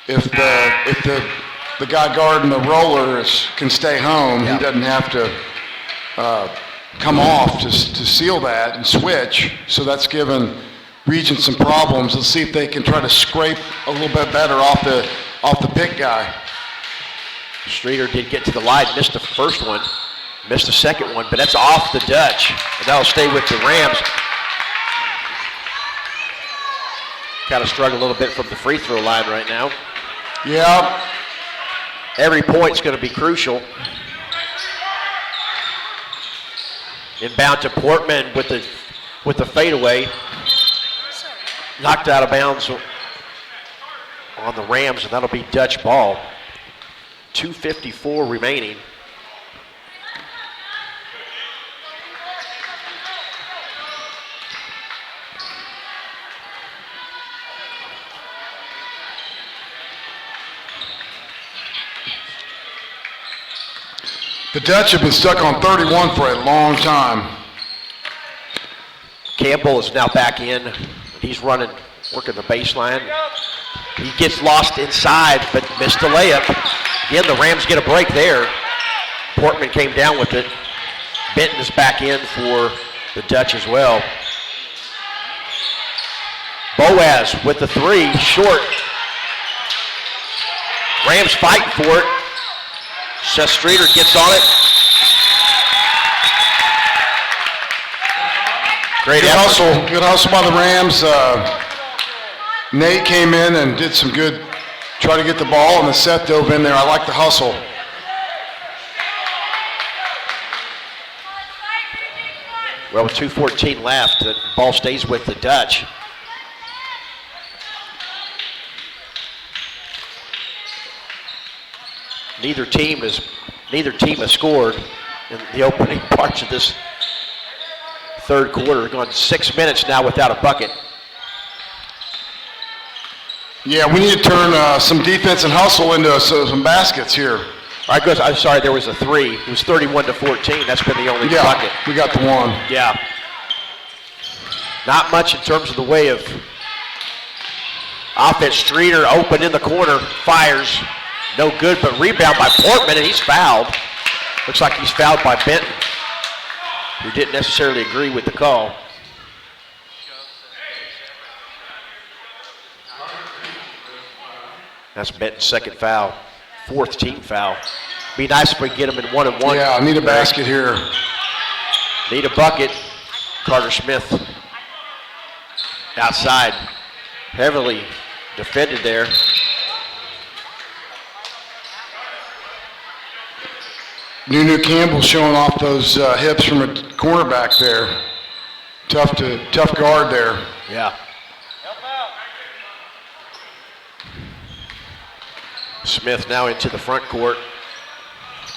if the guy guarding the roller can stay home. Yeah. He doesn't have to come off to seal that and switch. So that's given Regent some problems. Let's see if they can try to scrape a little bit better off the pick guy. Streeter did get to the line, missed the first one, missed the second one, but that's off the Dutch, and that'll stay with the Rams. Kind of struggle a little bit from the free throw line right now. Yeah. Every point's going to be crucial. Inbound to Portman with the fadeaway. Knocked out of bounds on the Rams, and that'll be Dutch ball. 2:54 remaining. The Dutch have been stuck on 31 for a long time. Campbell is now back in. He's working the baseline. He gets lost inside, but missed the layup. Again, the Rams get a break there. Portman came down with it. Benton is back in for the Dutch as well. Boaz with the three, short. Rams fighting for it. Seth Streeter gets on it. Great effort. Good hustle by the Rams. Nate came in and did some good, try to get the ball, and the Seth dove in there. I like the hustle. Well, with 2:14 left, the ball stays with the Dutch. Neither team has scored in the opening parts of this third quarter. Gone 6 minutes now without a bucket. Yeah, we need to turn some defense and hustle into some baskets here. All right, I'm sorry, there was a three. It was 31-14. That's been the only bucket. We got the one. Yeah. Not much in terms of the way of offense. Streeter open in the corner, fires. No good, but rebound by Portman, and he's fouled. Looks like he's fouled by Benton, who didn't necessarily agree with the call. That's Benton's second foul, fourth team foul. Be nice if we get him in 1-and-1. Yeah, I need a basket here. Need a bucket. Carter Smith outside, heavily defended there. Nunu Campbell showing off those hips from a cornerback there. Tough guard there. Yeah. Smith now into the front court.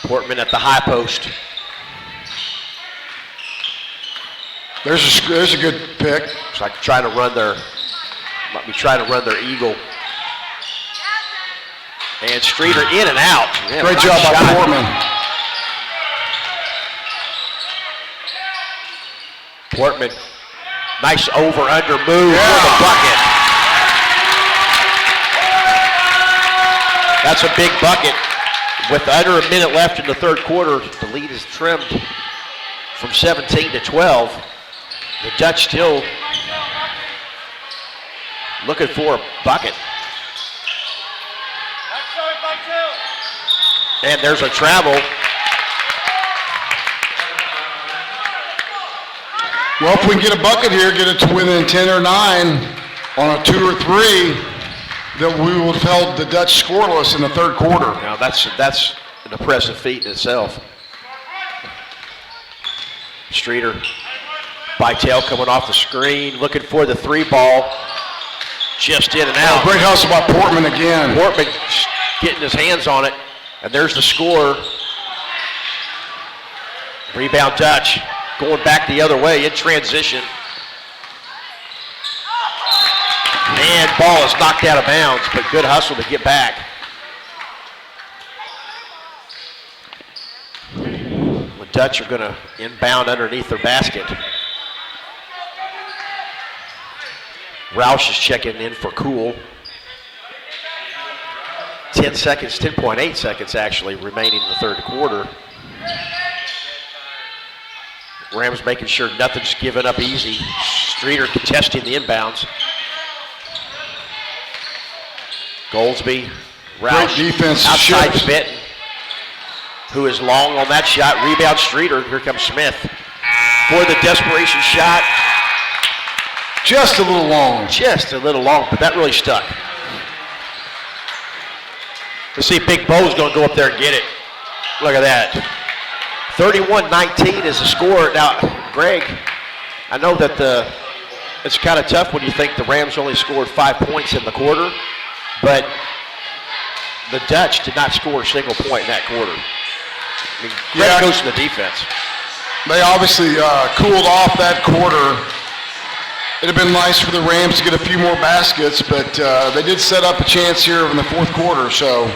Portman at the high post. There's a good pick. It's like trying to run their eagle. And Streeter in and out. Man, Great job by Portman. Portman, nice over-under move for the bucket. That's a big bucket. With under a minute left in the third quarter, the lead is trimmed from 17 to 12. The Dutch still looking for a bucket. And there's a travel. Well, if we can get a bucket here, get it to within 10 or 9 on a 2 or 3, that we would have held the Dutch scoreless in the third quarter. Now that's an impressive feat in itself. Streeter, Bytel coming off the screen, looking for the three ball. Just in and out. Great hustle by Portman again. Portman getting his hands on it, and there's the score. Rebound Dutch, going back the other way in transition. And ball is knocked out of bounds, but good hustle to get back. The Dutch are going to inbound underneath their basket. Roush is checking in for Cool. 10 seconds, 10.8 seconds actually remaining in the third quarter. Rams making sure nothing's given up easy. Streeter contesting the inbounds. Goldsby, Roush, great defense, outside shift. Benton, who is long on that shot. Rebound Streeter. Here comes Smith for the desperation shot. Just a little long. Just a little long, but that really stuck. Let's see if Big Bo's going to go up there and get it. Look at that. 31-19 is the score. Now, Greg, I know that it's kind of tough when you think the Rams only scored 5 points in the quarter, but the Dutch did not score a single point in that quarter. I mean, credit goes to the defense. They obviously cooled off that quarter. It'd have been nice for the Rams to get a few more baskets, but they did set up a chance here in the fourth quarter, so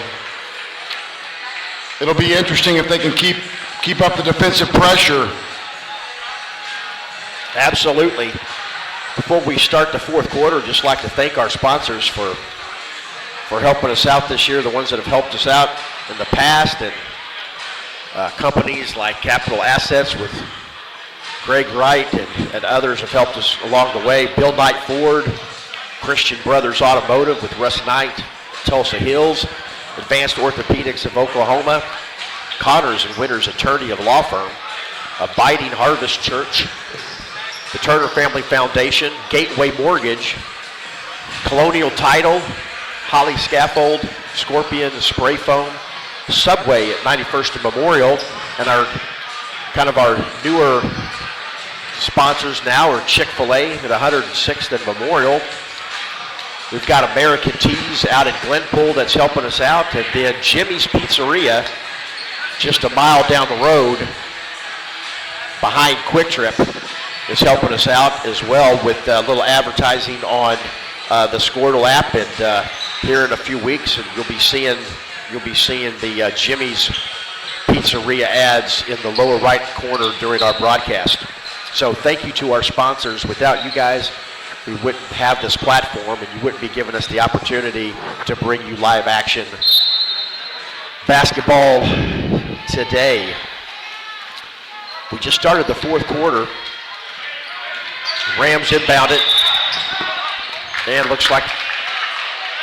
it'll be interesting if they can keep up the defensive pressure. Absolutely. Before we start the fourth quarter, I'd just like to thank our sponsors for helping us out this year, the ones that have helped us out in the past, and companies like Capital Assets with Greg Wright and others have helped us along the way. Bill Knight Ford, Christian Brothers Automotive with Russ Knight, Tulsa Hills, Advanced Orthopedics of Oklahoma, Connors and Winters Attorney of Law Firm, Abiding Harvest Church, the Turner Family Foundation, Gateway Mortgage, Colonial Title, Holly Scaffold, Scorpion Spray Foam, Subway at 91st and Memorial, and our newer sponsors now are Chick-fil-A at 106th and Memorial, We've got American Teas out in Glenpool that's helping us out, and then Jimmy's Pizzeria just a mile down the road behind Quick Trip is helping us out as well with a little advertising on the Squirtle app, and here in a few weeks, and you'll be seeing the Jimmy's Pizzeria ads in the lower right corner during our broadcast. So thank you to our sponsors. Without you guys, we wouldn't have this platform, and you wouldn't be giving us the opportunity to bring you live action basketball today. We just started the fourth quarter. Rams inbound it, and looks like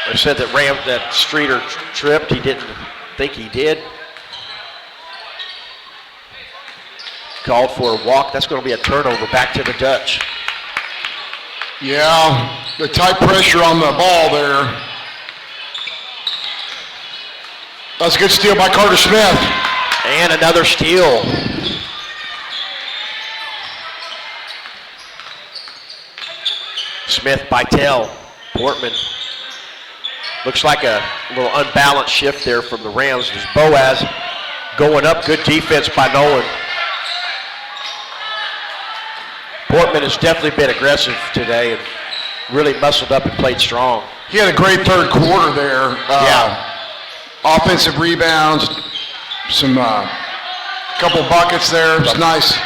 they said that Streeter tripped. He didn't think he did. Called for a walk. That's going to be a turnover back to the Dutch. Yeah, the tight pressure on the ball there. That's a good steal by Carter Smith. And another steal. Smith, Bytel, Portman. Looks like a little unbalanced shift there from the Rams. There's Boaz going up. Good defense by Nolan. Portman has definitely been aggressive today and really muscled up and played strong. He had a great third quarter there. Yeah. Offensive rebounds, some couple buckets there. It was nice.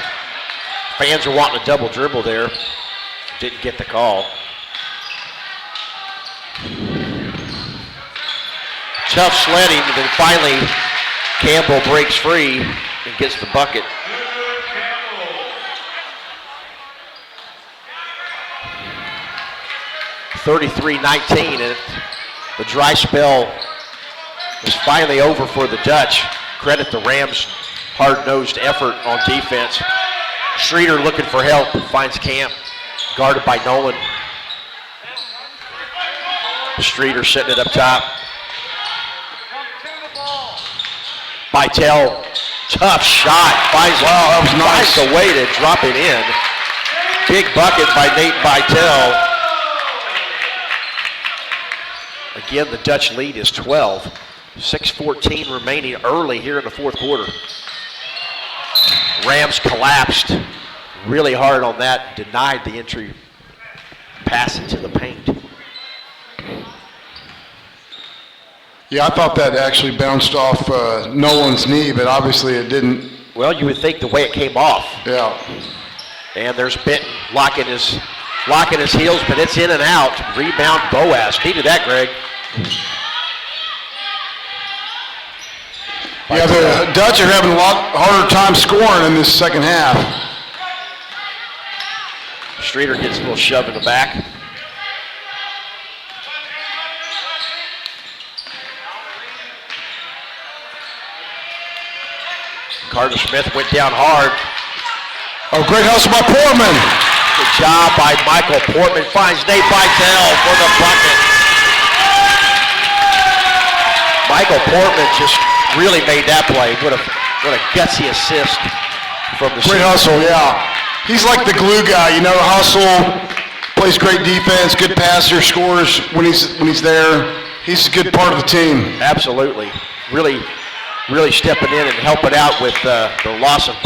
Fans are wanting a double dribble there. Didn't get the call. Tough sledding, and then finally Campbell breaks free and gets the bucket. (33-19), and the dry spell is finally over for the Dutch. Credit the Rams' hard-nosed effort on defense. Streeter looking for help, finds Camp, guarded by Nolan. Streeter setting it up top. Bytel, tough shot, finds a way to drop it in. Big bucket by Nate Bytel. Again, the Dutch lead is 12. 6:14 remaining early here in the fourth quarter. Rams collapsed really hard on that, denied the entry pass into the paint. Yeah, I thought that actually bounced off Nolan's knee, but obviously it didn't. Well, you would think the way it came off. Yeah. And there's Benton locking his heels, but it's in and out. Rebound Boaz. Needed that, Greg. Yeah, the Dutch are having a lot harder time scoring in this second half. Streeter gets a little shove in the back. Carter Smith went down hard. Oh, great hustle by Portman. Good job by Michael Portman. Finds Nate Bytel for the bucket. Michael Portman just really made that play. What a gutsy assist from the Great hustle, yeah. He's like the glue guy, you know, hustle, plays great defense, good passer, scores when he's there. He's a good part of the team. Absolutely. Really stepping in and helping out with the loss of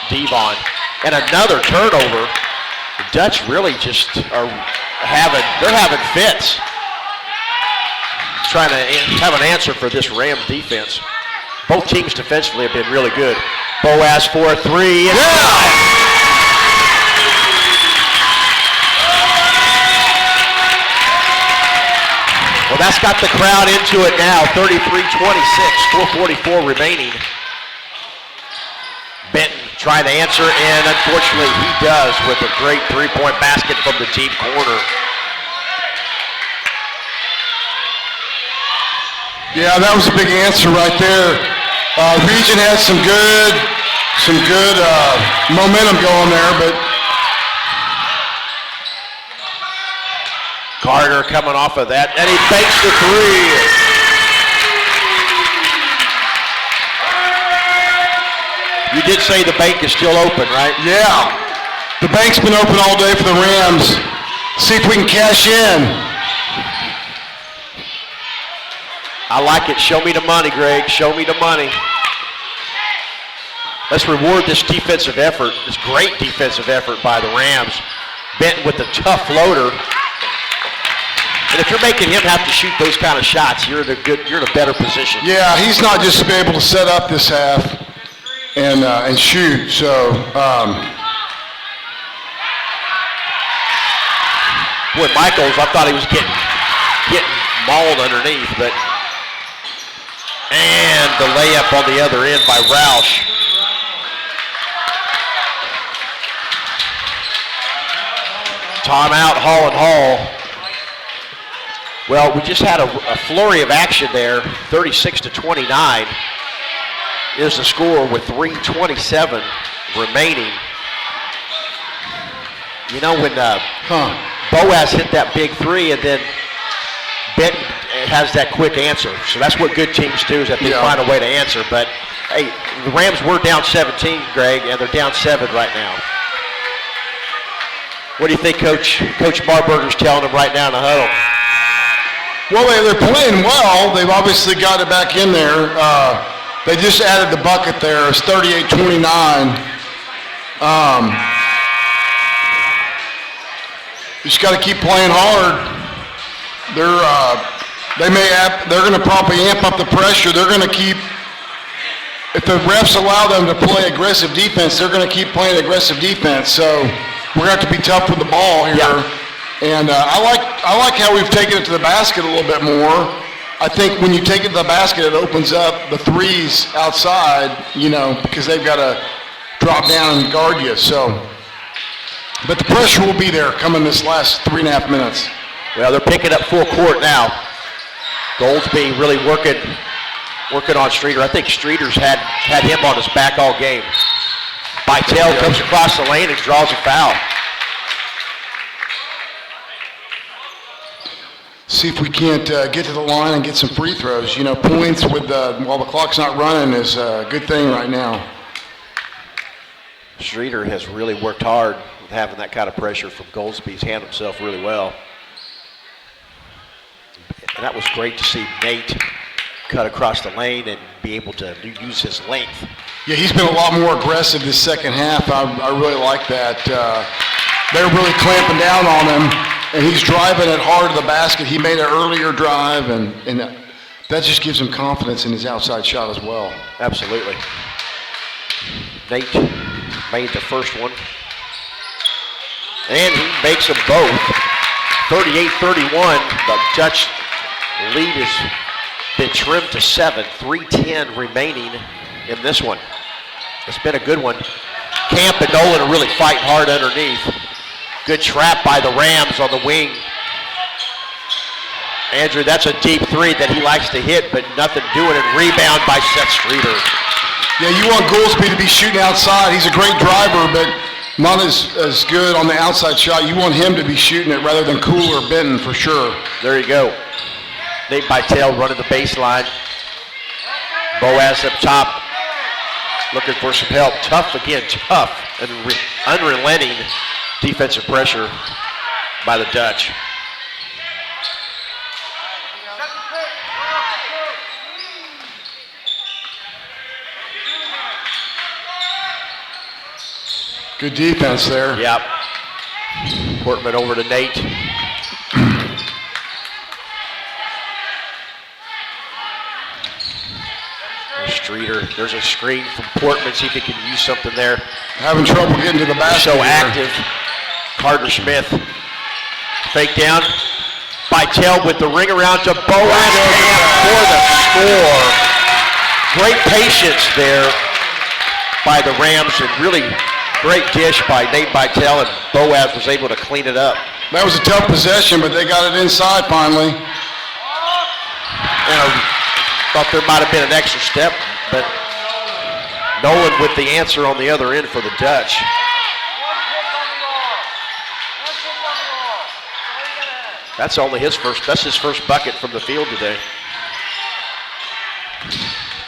Devon. And another turnover. The Dutch really just are having fits. Trying to have an answer for this Ram defense. Both teams defensively have been really good. Boaz for a three. Yeah! Well, that's got the crowd into it now. 33-26, 4:44 remaining. Benton trying to answer, and unfortunately he does with a great three-point basket from the deep corner. Yeah, that was a big answer right there. Regent had some good momentum going there, but Carter coming off of that, and he banks the three. You did say the bank is still open, right? yeah, the bank's been open all day for the Rams. See if we can cash in. I like it. Show me the money, Greg. Show me the money. Let's reward this defensive effort, this great defensive effort by the Rams. Benton with the tough floater. And if you're making him have to shoot those kind of shots, you're in a better position. Yeah, he's not just been able to set up this half and shoot. So, boy, Michaels, I thought he was getting mauled underneath, but and the layup on the other end by Roush. Timeout, Holland Hall. Well, we just had a flurry of action there, 36-29 is the score with 3:27 remaining. You know, when Boaz hit that big three and then Benton has that quick answer. So that's what good teams do, is that they find a way to answer. But, hey, the Rams were down 17, Greg, and they're down 7 right now. What do you think Coach Marburger's telling them right now in the huddle? well, they're playing well. They've obviously got it back in there. They just added the bucket there. It's 38-29. You just got to keep playing hard. They're going to probably amp up the pressure. They're going to keep. If the refs allow them to play aggressive defense, they're going to keep playing aggressive defense. So we're going to have to be tough with the ball here. Yeah. And I like how we've taken it to the basket a little bit more. I think when you take it to the basket, it opens up the threes outside, because they've got to drop down and guard you. So, but the pressure will be there coming this last 3.5 minutes. Well, they're picking up full court now. Goldsby really working on Streeter. I think Streeter's had him on his back all game. Bytel comes across the lane and draws a foul. See if we can't get to the line and get some free throws. Points while the clock's not running is a good thing right now. Streeter has really worked hard with having that kind of pressure from Goldsby. He's handled himself really well. And that was great to see Nate cut across the lane and be able to use his length. Yeah, he's been a lot more aggressive this second half. I really like that. They're really clamping down on him, and he's driving it hard to the basket. He made an earlier drive, and that just gives him confidence in his outside shot as well. Absolutely. Nate made the first one, and he makes them both. 38-31, the Dutch lead has been trimmed to 7, 3:10 remaining in this one. It's been a good one. Camp and Nolan are really fighting hard underneath. Good trap by the Rams on the wing. Andrew, that's a deep three that he likes to hit, but nothing doing it. Rebound by Seth Streeter. Yeah, you want Goolsby to be shooting outside. He's a great driver, but not as good on the outside shot. You want him to be shooting it rather than Cool or Benton for sure. There you go. Nate Bytel running the baseline. Boaz up top, looking for some help. Tough and unrelenting defensive pressure by the Dutch. Good defense there. Yep. Portman over to Nate. Streeter, there's a screen from Portman, see if he can use something there. Having trouble getting to the basket. So active. Carter Smith. Fake down. Bytel with the ring around to Boaz for the score. Great patience there by the Rams, and really great dish by Nate Bytel, and Boaz was able to clean it up. That was a tough possession, but they got it inside finally. And thought there might have been an extra step, but Nolan with the answer on the other end for the Dutch. That's his first bucket from the field today.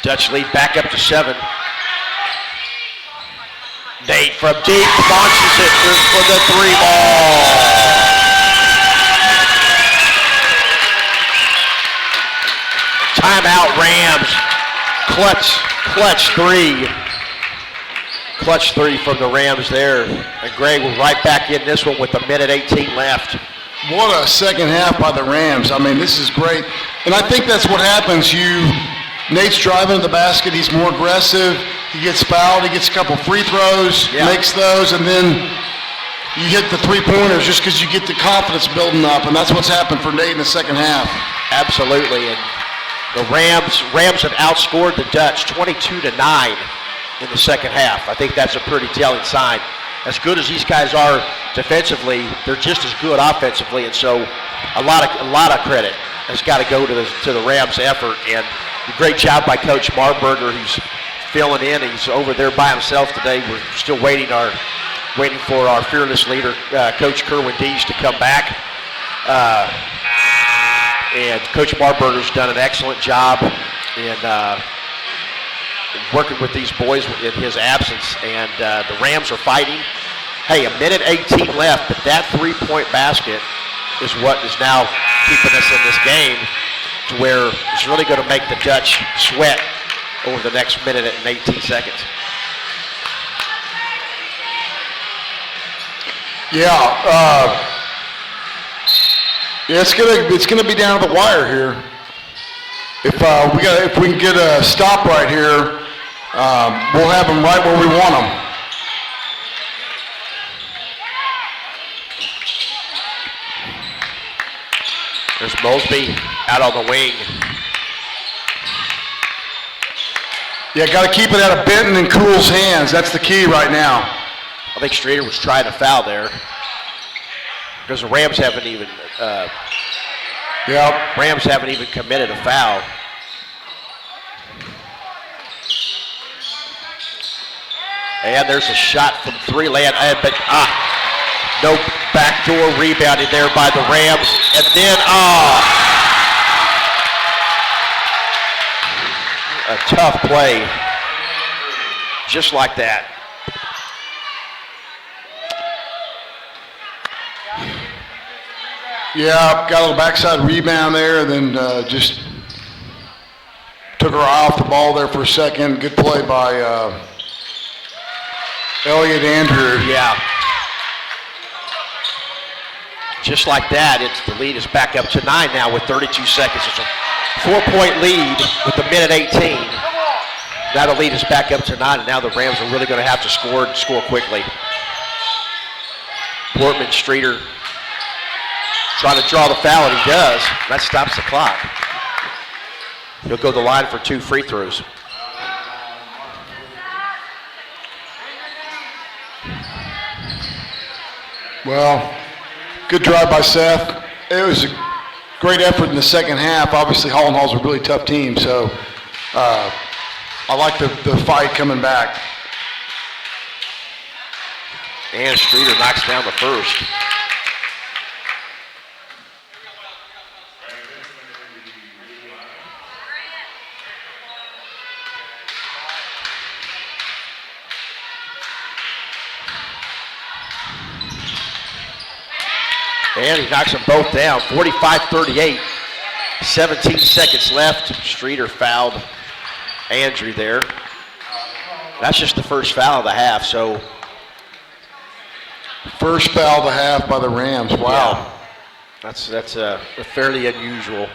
Dutch lead back up to 7. Nate from deep launches it for the 3 ball. Timeout, Rams. Clutch three. Clutch three from the Rams there. And Greg was right back in this one with a minute 18 left. What a second half by the Rams. I mean, this is great. And I think that's what happens. Nate's driving to the basket. He's more aggressive. He gets fouled. He gets a couple free throws, makes those, and then you hit the three-pointers just because you get the confidence building up, and that's what's happened for Nate in the second half. Absolutely. And the Rams have outscored the Dutch 22-9 in the second half. I think that's a pretty telling sign. As good as these guys are defensively, they're just as good offensively, and so a lot of credit has got to go to the Rams' effort. And a great job by Coach Marburger, who's filling in. He's over there by himself today. We're still waiting for our fearless leader, Coach Kerwin Dees, to come back. And Coach Marburger's done an excellent job in working with these boys in his absence, and the Rams are fighting. Hey, a minute 18 left, but that three-point basket is what is now keeping us in this game to where it's really going to make the Dutch sweat over the next minute and 18 seconds. It's gonna be down to the wire here. If we can get a stop right here, we'll have them right where we want them. There's Mosby out on the wing. Yeah, got to keep it out of Benton and Cool's hands. That's the key right now. I think Streeter was trying to foul there because the Rams haven't even. Rams haven't even committed a foul. And there's a shot from three land, but no backdoor rebounded there by the Rams. And then, a tough play, just like that. Yeah, got a little backside rebound there, then just took her eye off the ball there for a second. Good play by Elliott Andrew. Yeah. Just like that, the lead is back up to 9 now with 32 seconds. It's a 4-point lead with a minute 18. Now the lead is back up to 9, and now the Rams are really going to have to score quickly. Portman, Streeter trying to draw the foul, and he does. That stops the clock. He'll go to the line for 2 free throws. Well, good drive by Seth. It was a great effort in the second half. Obviously, Holland Hall's a really tough team, so I like the fight coming back. And Streeter knocks down the first. And he knocks them both down, 45-38. 17 seconds left. Streeter fouled Andrew there. That's just the first foul of the half, so. First foul of the half by the Rams, wow. Yeah. That's fairly unusual.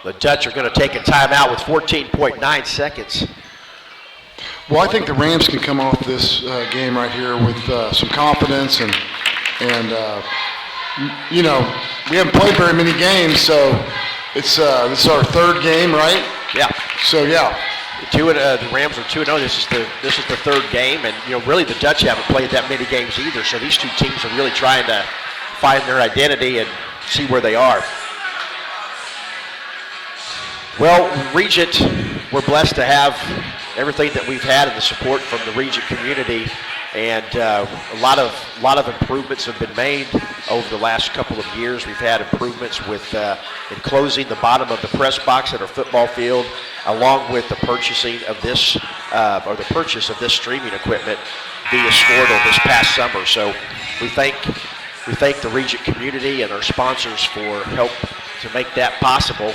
The Dutch are going to take a timeout with 14.9 seconds. Well, I think the Rams can come off this game right here with some confidence, and you know, we haven't played very many games, so this is our third game, right? Yeah. So yeah. The Rams are 2-0. This is the third game, and you know, really the Dutch haven't played that many games either. So these two teams are really trying to find their identity and see where they are. Well, Regent, we're blessed to have everything that we've had and the support from the Regent community, and a lot of improvements have been made over the last couple of years. We've had improvements with enclosing the bottom of the press box at our football field, along with the purchasing of this or the purchase of this streaming equipment via Squirtle this past summer. So we thank We thank the Regent community and our sponsors for help to make that possible.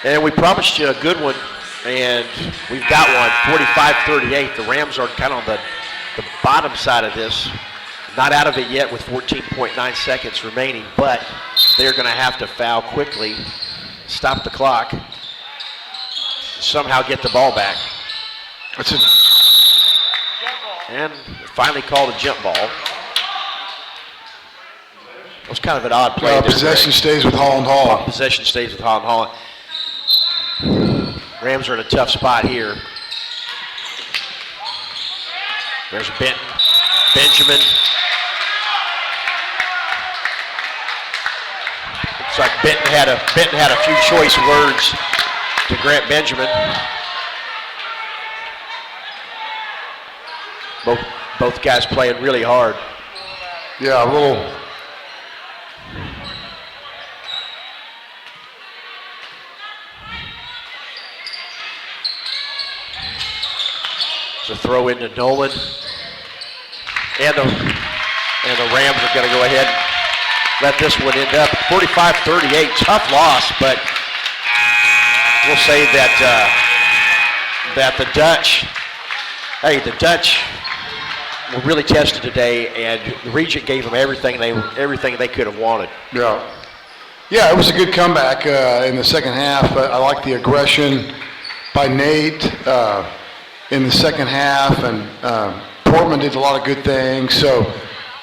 And we promised you a good one, and we've got one, 45-38. The Rams are kind of on the bottom side of this. Not out of it yet with 14.9 seconds remaining, but they're going to have to foul quickly, stop the clock, somehow get the ball back. And finally called a jump ball. It was kind of an odd play. Possession stays with Holland Hall. Possession stays with Holland Hall. Rams are in a tough spot here. There's Benjamin. Looks like Benton had a few choice words to Grant Benjamin. Both guys playing really hard. Yeah, a little. So throw into Nolan. And the Rams are going to go ahead and let this one end up 45-38. Tough loss, but we'll say that the Dutch were really tested today, and the Regent gave them everything they could have wanted. Yeah, it was a good comeback in the second half. I like the aggression by Nate in the second half, and Portman did a lot of good things. So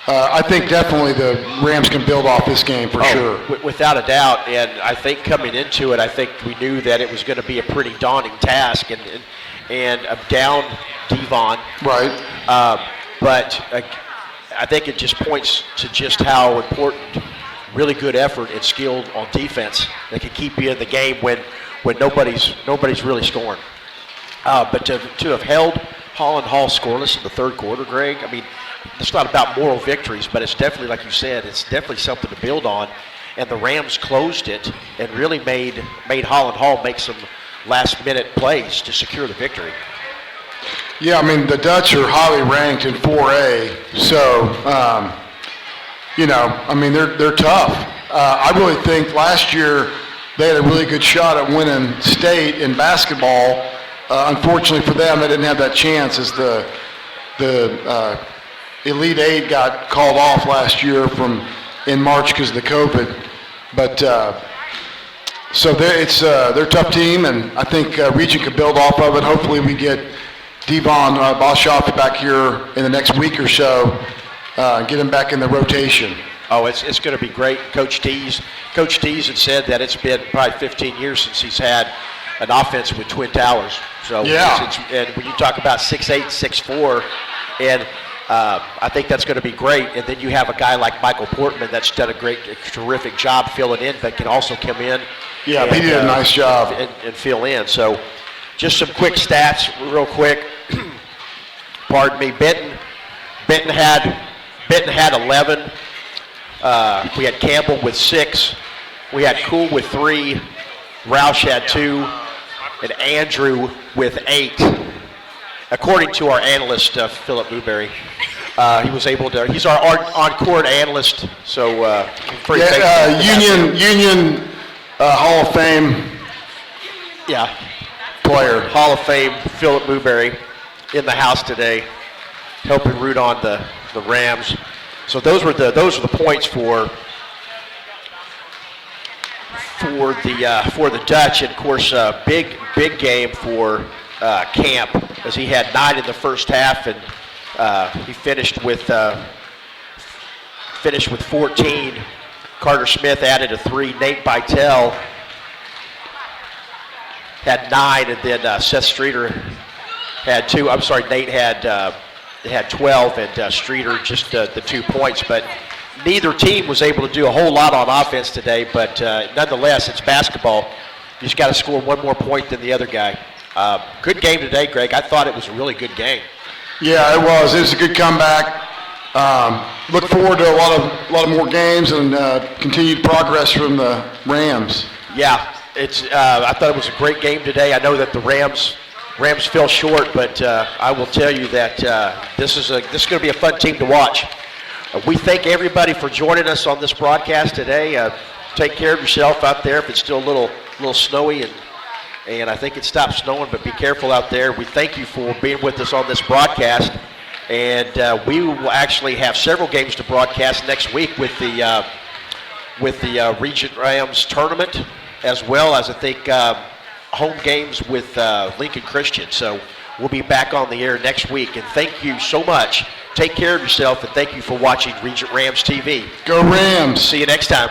I think definitely the Rams can build off this game for sure. Without a doubt, and I think coming into it, I think we knew that it was going to be a pretty daunting task, and a down Devon. Right. But I think it just points to just how important really good effort and skill on defense that can keep you in the game when nobody's really scoring. But to have held Holland Hall scoreless in the third quarter, Greg, I mean, it's not about moral victories, but it's definitely, like you said, it's definitely something to build on. And the Rams closed it and really made Holland Hall make some last-minute plays to secure the victory. Yeah, I mean, the Dutch are highly ranked in 4A, so, I mean, they're tough. I really think last year they had a really good shot at winning state in basketball. Unfortunately for them, they didn't have that chance as the Elite Eight got called off last year in March because of the COVID. But so they're a tough team, and I think Regent could build off of it. Hopefully we get Devon Boshoff back here in the next week or so, get him back in the rotation. Oh, it's going to be great. Coach Dees had said that it's been probably 15 years since he's had an offense with twin towers. So yeah. And when you talk about 6'8", 6'4", and I think that's going to be great. And then you have a guy like Michael Portman that's done a terrific job filling in, but can also come in. Yeah, he did a nice job and fill in. So just some quick stats, real quick. Pardon me, Benton had 11. We had Campbell with 6. We had Cool with 3. Roush had 2. And Andrew with 8. According to our analyst, Philip Newberry, he was able to. He's our on-court analyst, so Union Hall of Fame. Yeah, player. Hall of Fame Philip Newberry in the house today, helping root on the Rams. So those were the points for the Dutch, and of course big game for Camp, as he had 9 in the first half, and he finished with 14. Carter Smith added a 3. Nate Bytel had 9, and then Seth Streeter had 2. I'm sorry, Nate had 12, and Streeter just the 2 points. But neither team was able to do a whole lot on offense today. But nonetheless, it's basketball. You just got to score one more point than the other guy. Good game today, Greg. I thought it was a really good game. Yeah, it was. It was a good comeback. Look forward to a lot of more games and continued progress from the Rams. Yeah, I thought it was a great game today. I know that the Rams Rams fell short, but I will tell you that this is going to be a fun team to watch. We thank everybody for joining us on this broadcast today. Take care of yourself out there if it's still a little snowy, and I think it stopped snowing, but be careful out there. We thank you for being with us on this broadcast, and we will actually have several games to broadcast next week with the Regent Rams tournament, as well as I think home games with Lincoln Christian. So we'll be back on the air next week, and thank you so much. Take care of yourself, and thank you for watching Regent Rams TV. Go Rams! See you next time.